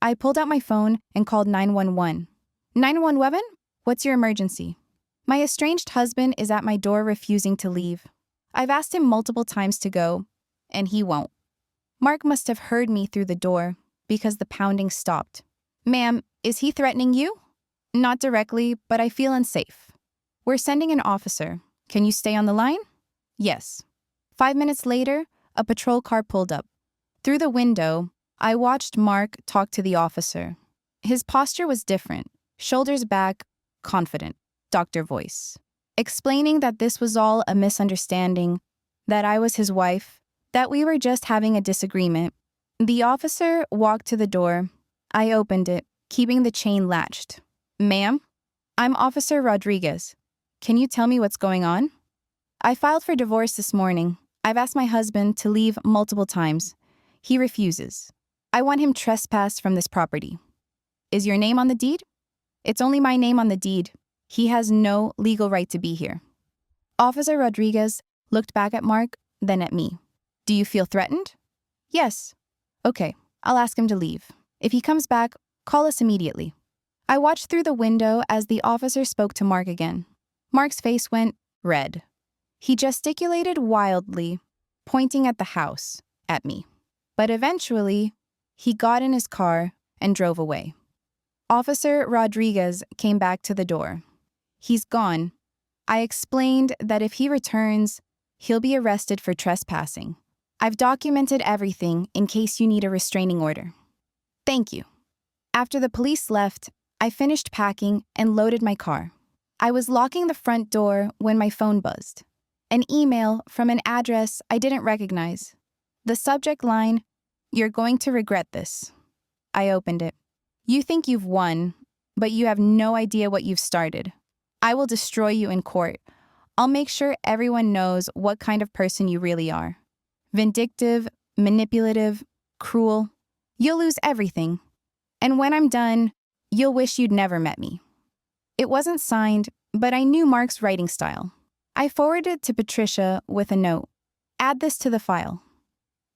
I pulled out my phone and called 911. 911? What's your emergency? My estranged husband is at my door refusing to leave. I've asked him multiple times to go, and he won't. Mark must have heard me through the door because the pounding stopped. Ma'am, is he threatening you? Not directly, but I feel unsafe. We're sending an officer. Can you stay on the line? Yes. 5 minutes later, a patrol car pulled up. Through the window, I watched Mark talk to the officer. His posture was different, shoulders back, confident, doctor voice, explaining that this was all a misunderstanding, that I was his wife, that we were just having a disagreement. The officer walked to the door. I opened it, keeping the chain latched. "Ma'am, I'm Officer Rodriguez. Can you tell me what's going on?" "I filed for divorce this morning. I've asked my husband to leave multiple times. He refuses. I want him trespassed from this property." "Is your name on the deed?" "It's only my name on the deed. He has no legal right to be here." Officer Rodriguez looked back at Mark, then at me. "Do you feel threatened?" "Yes." "Okay, I'll ask him to leave. If he comes back, call us immediately." I watched through the window as the officer spoke to Mark again. Mark's face went red. He gesticulated wildly, pointing at the house, at me. But eventually, he got in his car and drove away. Officer Rodriguez came back to the door. "He's gone. I explained that if he returns, he'll be arrested for trespassing. I've documented everything in case you need a restraining order." "Thank you." After the police left, I finished packing and loaded my car. I was locking the front door when my phone buzzed. An email from an address I didn't recognize. The subject line, "You're going to regret this." I opened it. "You think you've won, but you have no idea what you've started. I will destroy you in court. I'll make sure everyone knows what kind of person you really are. Vindictive, manipulative, cruel. You'll lose everything. And when I'm done, you'll wish you'd never met me." It wasn't signed, but I knew Mark's writing style. I forwarded it to Patricia with a note. "Add this to the file."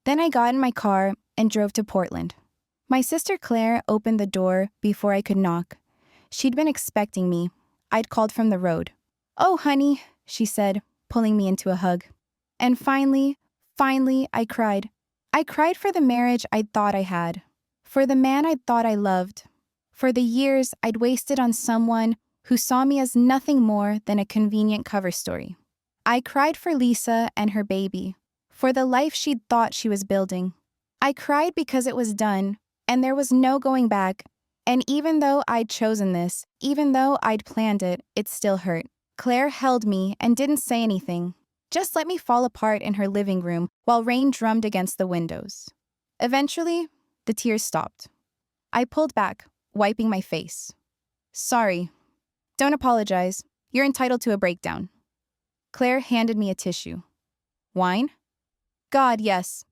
Then I got in my car and drove to Portland. My sister Claire opened the door before I could knock. She'd been expecting me. I'd called from the road. "Oh, honey," she said, pulling me into a hug. And finally, I cried. I cried for the marriage I'd thought I had, for the man I'd thought I loved, for the years I'd wasted on someone who saw me as nothing more than a convenient cover story. I cried for Lisa and her baby, for the life she'd thought she was building. I cried because it was done, and there was no going back. And even though I'd chosen this, even though I'd planned it, it still hurt. Claire held me and didn't say anything, just let me fall apart in her living room while rain drummed against the windows. Eventually, the tears stopped. I pulled back, wiping my face. "Sorry. Don't apologize. You're entitled to a breakdown." Claire handed me a tissue. "Wine?" "God, yes."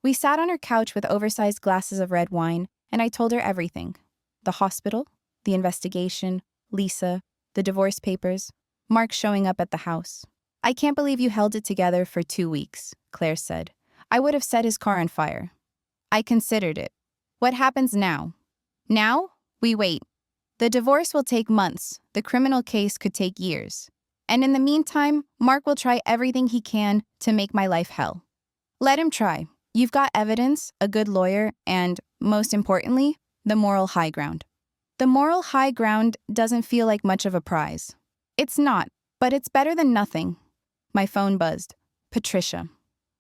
We sat on her couch with oversized glasses of red wine, and I told her everything. The hospital, the investigation, Lisa, the divorce papers, Mark showing up at the house. "I can't believe you held it together for 2 weeks, Claire said. "I would have set his car on fire." I considered it. What happens now? Now, we wait. The divorce will take months. The criminal case could take years. And in the meantime, Mark will try everything he can to make my life hell. Let him try. You've got evidence, a good lawyer, and, most importantly, the moral high ground. The moral high ground doesn't feel like much of a prize. It's not, but it's better than nothing. My phone buzzed. Patricia.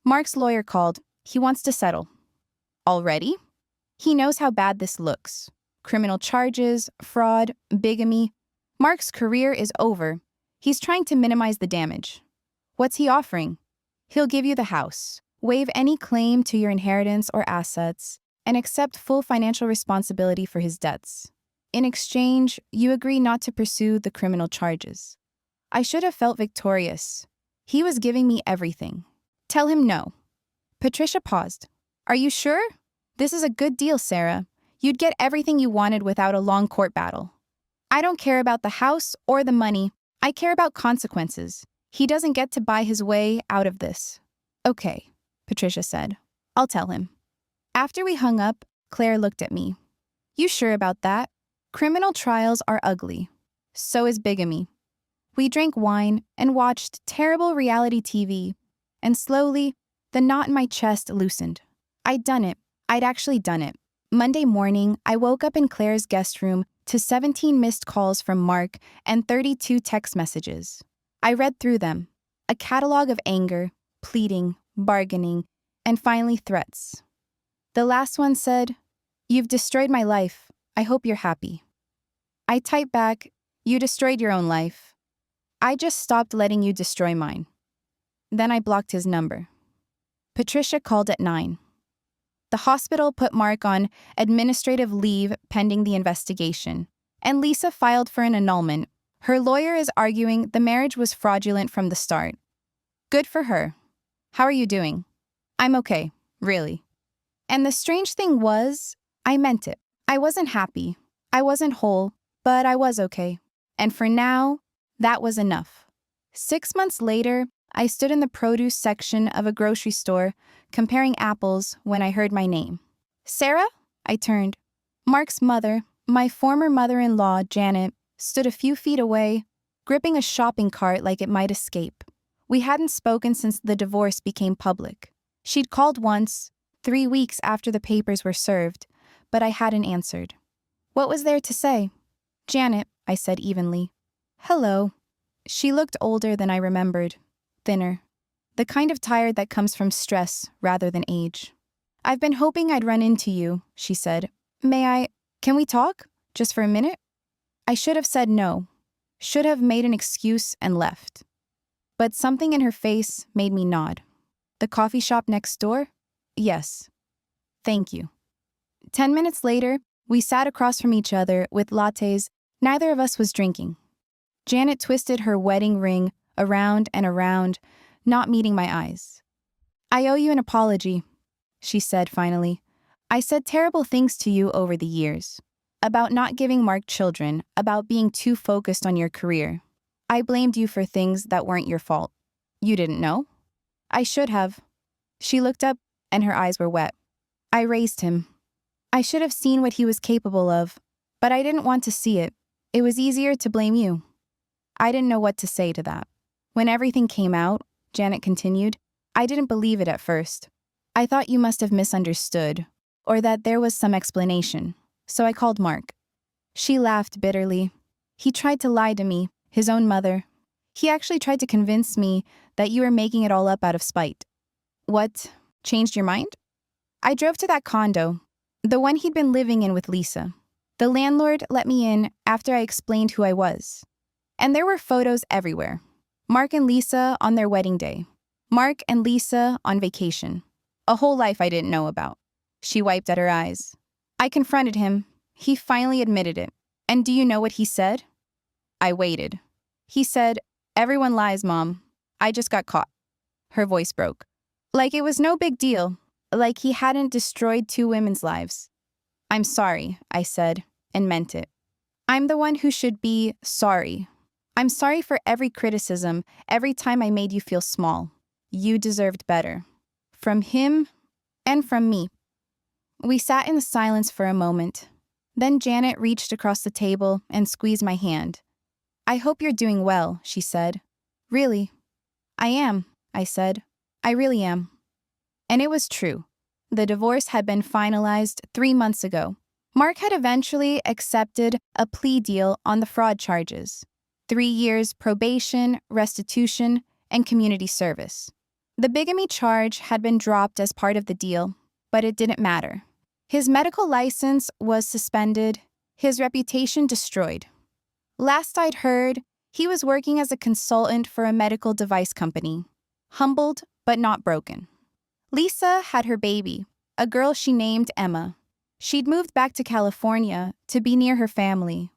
Mark's lawyer called. He wants to settle. Already? He knows how bad this looks. Criminal charges, fraud, bigamy. Mark's career is over. He's trying to minimize the damage. What's he offering? He'll give you the house, waive any claim to your inheritance or assets, and accept full financial responsibility for his debts. In exchange, you agree not to pursue the criminal charges. I should have felt victorious. He was giving me everything. Tell him no. Patricia paused. Are you sure? This is a good deal, Sarah. You'd get everything you wanted without a long court battle. I don't care about the house or the money. I care about consequences. He doesn't get to buy his way out of this. Okay, Patricia said. I'll tell him. After we hung up, Claire looked at me. You sure about that? Criminal trials are ugly. So is bigamy. We drank wine and watched terrible reality TV, and slowly, the knot in my chest loosened. I'd done it. I'd actually done it. Monday morning, I woke up in Claire's guest room to 17 missed calls from Mark and 32 text messages. I read through them. A catalog of anger, pleading, bargaining, and finally threats. The last one said, "You've destroyed my life. I hope you're happy." I typed back, "You destroyed your own life. I just stopped letting you destroy mine." Then I blocked his number. Patricia called at 9. The hospital put Mark on administrative leave pending the investigation, and Lisa filed for an annulment. Her lawyer is arguing the marriage was fraudulent from the start. Good for her. How are you doing? I'm okay, really. And the strange thing was, I meant it. I wasn't happy. I wasn't whole, but I was okay. And for now, that was enough. 6 months later, I stood in the produce section of a grocery store comparing apples when I heard my name. "Sarah?" I turned. Mark's mother, my former mother-in-law, Janet, stood a few feet away, gripping a shopping cart like it might escape. We hadn't spoken since the divorce became public. She'd called once, 3 weeks after the papers were served, but I hadn't answered. What was there to say? "Janet," I said evenly. "Hello." She looked older than I remembered, thinner. The kind of tired that comes from stress rather than age. "I've been hoping I'd run into you," she said. Can we talk? Just for a minute?" I should have said no. Should have made an excuse and left. But something in her face made me nod. "The coffee shop next door?" "Yes." "Thank you." 10 minutes later, we sat across from each other with lattes. Neither of us was drinking. Janet twisted her wedding ring around and around, not meeting my eyes. "I owe you an apology," she said finally. "I said terrible things to you over the years. About not giving Mark children, about being too focused on your career. I blamed you for things that weren't your fault. You didn't know?" "I should have." She looked up and her eyes were wet. "I raised him. I should have seen what he was capable of, but I didn't want to see it. It was easier to blame you." I didn't know what to say to that. "When everything came out," Janet continued, "I didn't believe it at first. I thought you must have misunderstood, or that there was some explanation. So I called Mark." She laughed bitterly. "He tried to lie to me, his own mother. He actually tried to convince me that you were making it all up out of spite." "What? Changed your mind?" "I drove to that condo, the one he'd been living in with Lisa. The landlord let me in after I explained who I was. And there were photos everywhere. Mark and Lisa on their wedding day. Mark and Lisa on vacation. A whole life I didn't know about." She wiped at her eyes. "I confronted him. He finally admitted it. And do you know what he said?" I waited. He said, "Everyone lies, Mom. I just got caught." Her voice broke. Like it was no big deal. Like he hadn't destroyed 2 women's lives. "I'm sorry," I said, and meant it. I'm the one who should be sorry. I'm sorry for every criticism, every time I made you feel small. You deserved better. From him and from me. We sat in the silence for a moment. Then Janet reached across the table and squeezed my hand. "I hope you're doing well," she said. "Really?" "I am," I said. "I really am." And it was true. The divorce had been finalized 3 months ago. Mark had eventually accepted a plea deal on the fraud charges. 3 years probation, restitution, and community service. The bigamy charge had been dropped as part of the deal, but it didn't matter. His medical license was suspended, his reputation destroyed. Last I'd heard, he was working as a consultant for a medical device company. Humbled, but not broken. Lisa had her baby, a girl she named Emma. She'd moved back to California to be near her family.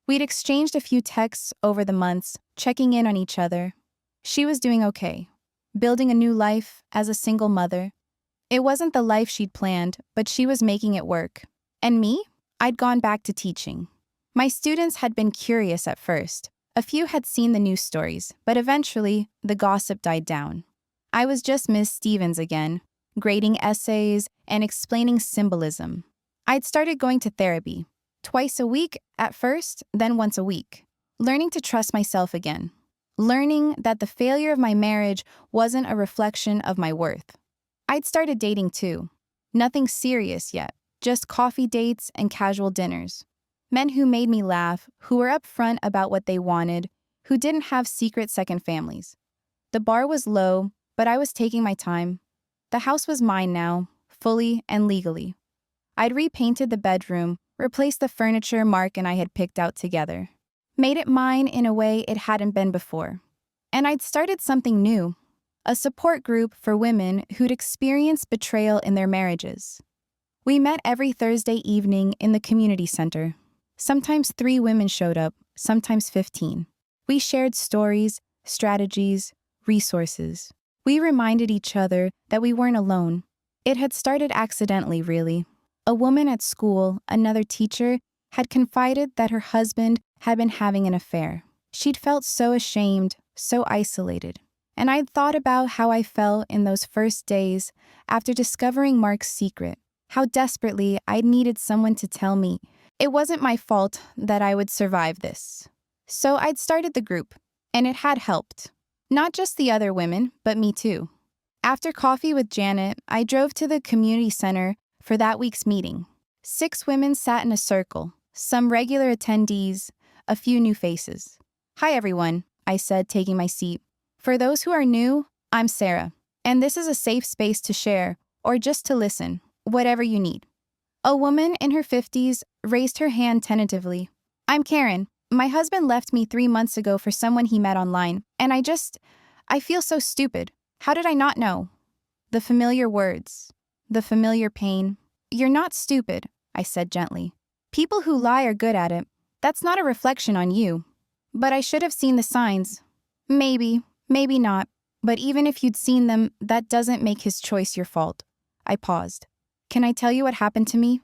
We'd exchanged a few texts over the months, checking in on each other. She was doing okay, building a new life as a single mother. It wasn't the life she'd planned, but she was making it work. And me? I'd gone back to teaching. My students had been curious at first. A few had seen the news stories, but eventually, the gossip died down. I was just Miss Stevens again, grading essays and explaining symbolism. I'd started going to therapy. Twice a week at first, then once a week. Learning to trust myself again. Learning that the failure of my marriage wasn't a reflection of my worth. I'd started dating too. Nothing serious yet, just coffee dates and casual dinners. Men who made me laugh, who were upfront about what they wanted, who didn't have secret second families. The bar was low, but I was taking my time. The house was mine now, fully and legally. I'd repainted the bedroom, replaced the furniture Mark and I had picked out together, made it mine in a way it hadn't been before. And I'd started something new, a support group for women who'd experienced betrayal in their marriages. We met every Thursday evening in the community center. Sometimes 3 women showed up, sometimes 15. We shared stories, strategies, resources. We reminded each other that we weren't alone. It had started accidentally, really. A woman at school, another teacher, had confided that her husband had been having an affair. She'd felt so ashamed, so isolated. And I'd thought about how I felt in those first days after discovering Mark's secret, how desperately I'd needed someone to tell me it wasn't my fault that I would survive this. So I'd started the group, and it had helped. Not just the other women, but me too. After coffee with Janet, I drove to the community center for that week's meeting. 6 women sat in a circle, some regular attendees, a few new faces. "Hi everyone," I said, taking my seat. "For those who are new, I'm Sarah, and this is a safe space to share, or just to listen, whatever you need." A woman in her 50s raised her hand tentatively. "I'm Karen. My husband left me 3 months ago for someone he met online, and I feel so stupid. How did I not know?" The familiar words, the familiar pain. "You're not stupid," I said gently. "People who lie are good at it. That's not a reflection on you. But I should have seen the signs. Maybe not. But even if you'd seen them, that doesn't make his choice your fault." I paused. "Can I tell you what happened to me?"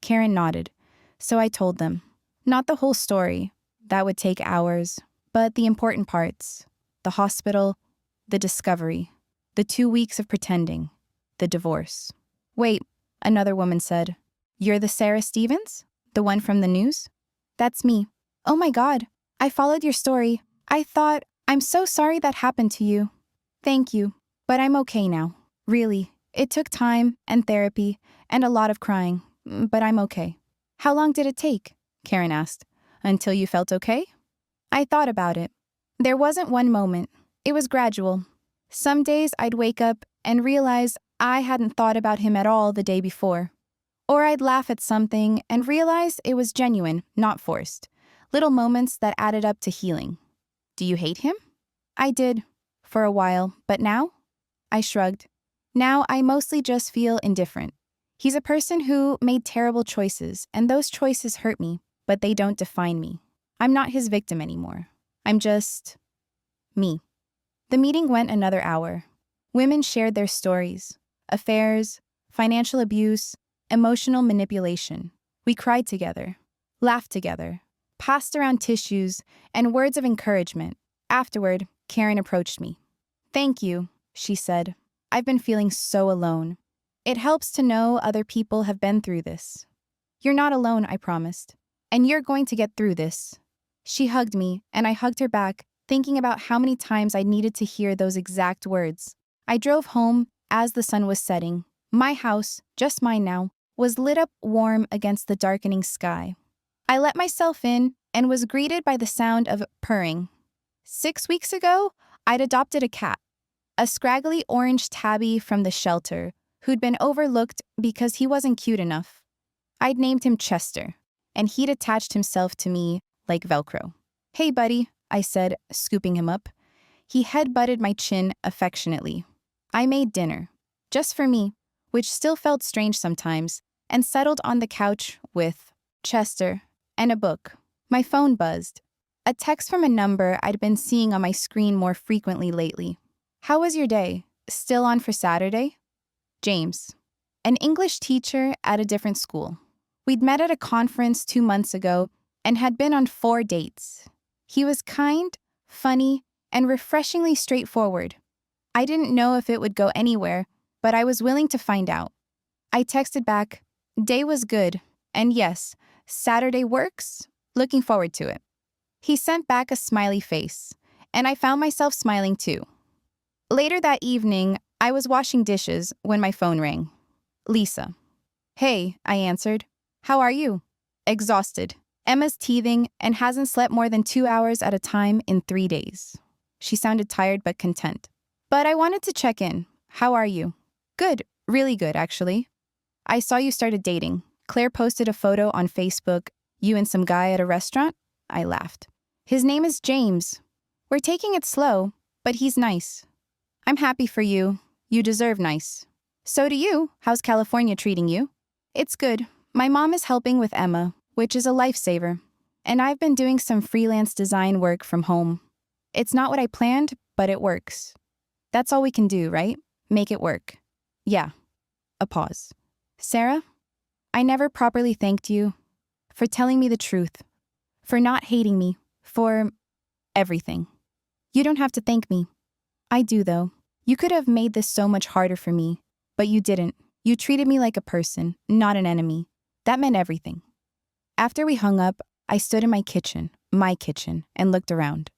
Karen nodded. So I told them. Not the whole story. That would take hours. But the important parts. The hospital, the discovery, the 2 weeks of pretending, the divorce. "Wait," another woman said. "You're the Sarah Stevens? The one from the news?" "That's me." "Oh my God. I followed your story. I'm so sorry that happened to you." "Thank you. But I'm okay now. Really. It took time and therapy and a lot of crying. But I'm okay." "How long did it take?" Karen asked. "Until you felt okay?" I thought about it. There wasn't one moment. It was gradual. Some days I'd wake up and realize I hadn't thought about him at all the day before. Or I'd laugh at something and realize it was genuine, not forced. Little moments that added up to healing. "Do you hate him?" I did, for a while, but now? I shrugged. Now I mostly just feel indifferent. He's a person who made terrible choices, and those choices hurt me, but they don't define me. I'm not his victim anymore. I'm just me. The meeting went another hour. Women shared their stories, affairs, financial abuse, emotional manipulation. We cried together, laughed together, passed around tissues and words of encouragement. Afterward, Karen approached me. "Thank you," she said. "I've been feeling so alone. It helps to know other people have been through this." "You're not alone," I promised. "And you're going to get through this." She hugged me, and I hugged her back, thinking about how many times I needed to hear those exact words. I drove home as the sun was setting. My house, just mine now, was lit up warm against the darkening sky. I let myself in and was greeted by the sound of purring. 6 weeks ago, I'd adopted a cat, a scraggly orange tabby from the shelter, who'd been overlooked because he wasn't cute enough. I'd named him Chester, and he'd attached himself to me like Velcro. "Hey, buddy," I said, scooping him up. He head-butted my chin affectionately. I made dinner, just for me, which still felt strange sometimes, and settled on the couch with Chester and a book. My phone buzzed. A text from a number I'd been seeing on my screen more frequently lately. "How was your day? Still on for Saturday?" James, an English teacher at a different school. We'd met at a conference 2 months ago and had been on 4 dates. He was kind, funny, and refreshingly straightforward. I didn't know if it would go anywhere, but I was willing to find out. I texted back, "Day was good, and yes, Saturday works. Looking forward to it." He sent back a smiley face, and I found myself smiling too. Later that evening, I was washing dishes when my phone rang. Lisa. "Hey," I answered. "How are you?" "Exhausted. Emma's teething and hasn't slept more than 2 hours at a time in 3 days." She sounded tired but content. But I wanted to check in. How are you? Good, really good, actually. I saw you started dating. Claire posted a photo on Facebook, you and some guy at a restaurant. I laughed. His name is James. We're taking it slow, but he's nice. I'm happy for you. You deserve nice. So do you. How's California treating you? It's good. My mom is helping with Emma, which is a lifesaver. And I've been doing some freelance design work from home. It's not what I planned, but it works. That's all we can do, right? Make it work. Yeah. A pause. Sarah, I never properly thanked you for telling me the truth, for not hating me, for everything. You don't have to thank me. I do, though. You could have made this so much harder for me, but you didn't. You treated me like a person, not an enemy. That meant everything. After we hung up, I stood in my kitchen, and looked around.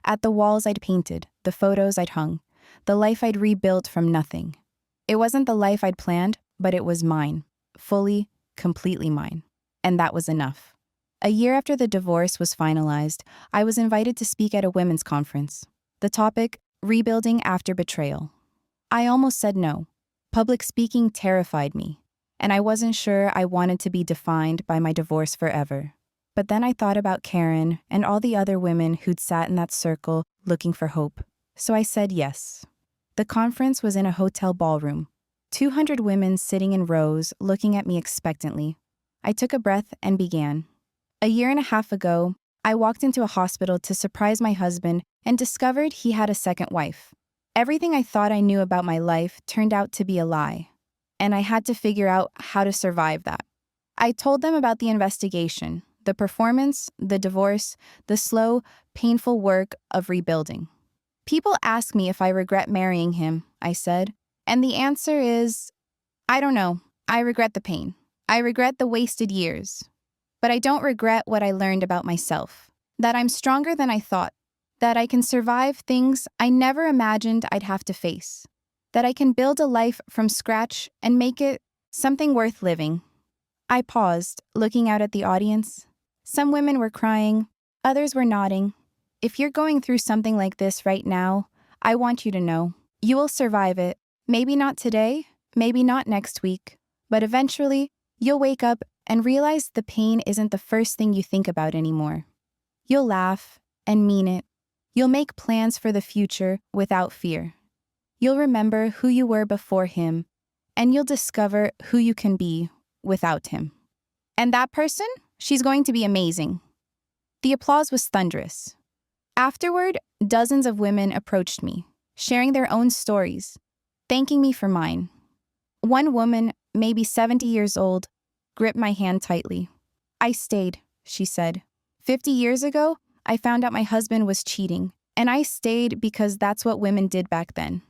At the walls I'd painted, the photos I'd hung, the life I'd rebuilt from nothing. It wasn't the life I'd planned, but it was mine. Fully, completely mine. And that was enough. A year after the divorce was finalized, I was invited to speak at a women's conference. The topic, rebuilding after betrayal. I almost said no. Public speaking terrified me, and I wasn't sure I wanted to be defined by my divorce forever. But then I thought about Karen and all the other women who'd sat in that circle looking for hope. So I said yes. The conference was in a hotel ballroom. 200 women sitting in rows looking at me expectantly. I took a breath and began. A year and a half ago, I walked into a hospital to surprise my husband and discovered he had a second wife. Everything I thought I knew about my life turned out to be a lie, and I had to figure out how to survive that. I told them about the investigation, the performance, the divorce, the slow, painful work of rebuilding. People ask me if I regret marrying him, I said, and the answer is, I don't know. I regret the pain. I regret the wasted years. But I don't regret what I learned about myself, that I'm stronger than I thought, that I can survive things I never imagined I'd have to face, that I can build a life from scratch and make it something worth living. I paused, looking out at the audience. Some women were crying, others were nodding. If you're going through something like this right now, I want you to know, you will survive it. Maybe not today, maybe not next week, but eventually, you'll wake up and realize the pain isn't the first thing you think about anymore. You'll laugh and mean it. You'll make plans for the future without fear. You'll remember who you were before him, and you'll discover who you can be without him. And that person? She's going to be amazing. The applause was thunderous. Afterward, dozens of women approached me, sharing their own stories, thanking me for mine. One woman, maybe 70 years old, gripped my hand tightly. I stayed, she said. 50 years ago, I found out my husband was cheating, and I stayed because that's what women did back then.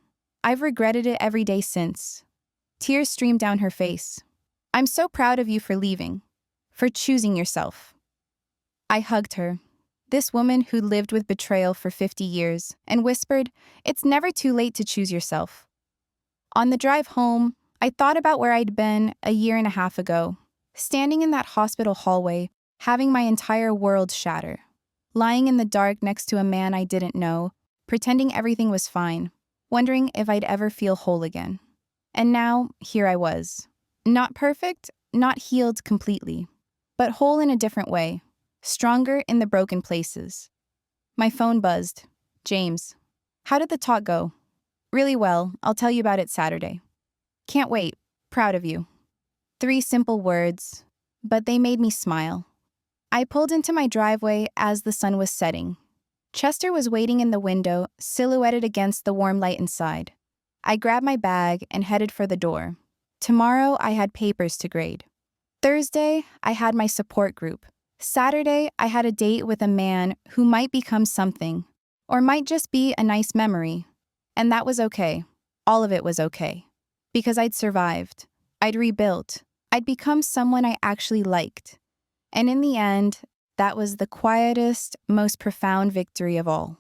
I've regretted it every day since. Tears streamed down her face. I'm so proud of you for leaving, for choosing yourself. I hugged her, this woman who lived with betrayal for 50 years, and whispered, it's never too late to choose yourself. On the drive home, I thought about where I'd been a year and a half ago, standing in that hospital hallway, having my entire world shatter, lying in the dark next to a man I didn't know, pretending everything was fine, wondering if I'd ever feel whole again. And now, here I was. Not perfect, not healed completely, but whole in a different way, stronger in the broken places. My phone buzzed. James. How did the talk go? Really well. I'll tell you about it Saturday. Can't wait. Proud of you. 3 simple words, but they made me smile. I pulled into my driveway as the sun was setting. Chester was waiting in the window, silhouetted against the warm light inside. I grabbed my bag and headed for the door. Tomorrow, I had papers to grade. Thursday, I had my support group. Saturday, I had a date with a man who might become something, or might just be a nice memory. And that was okay. All of it was okay. Because I'd survived. I'd rebuilt. I'd become someone I actually liked. And in the end, that was the quietest, most profound victory of all.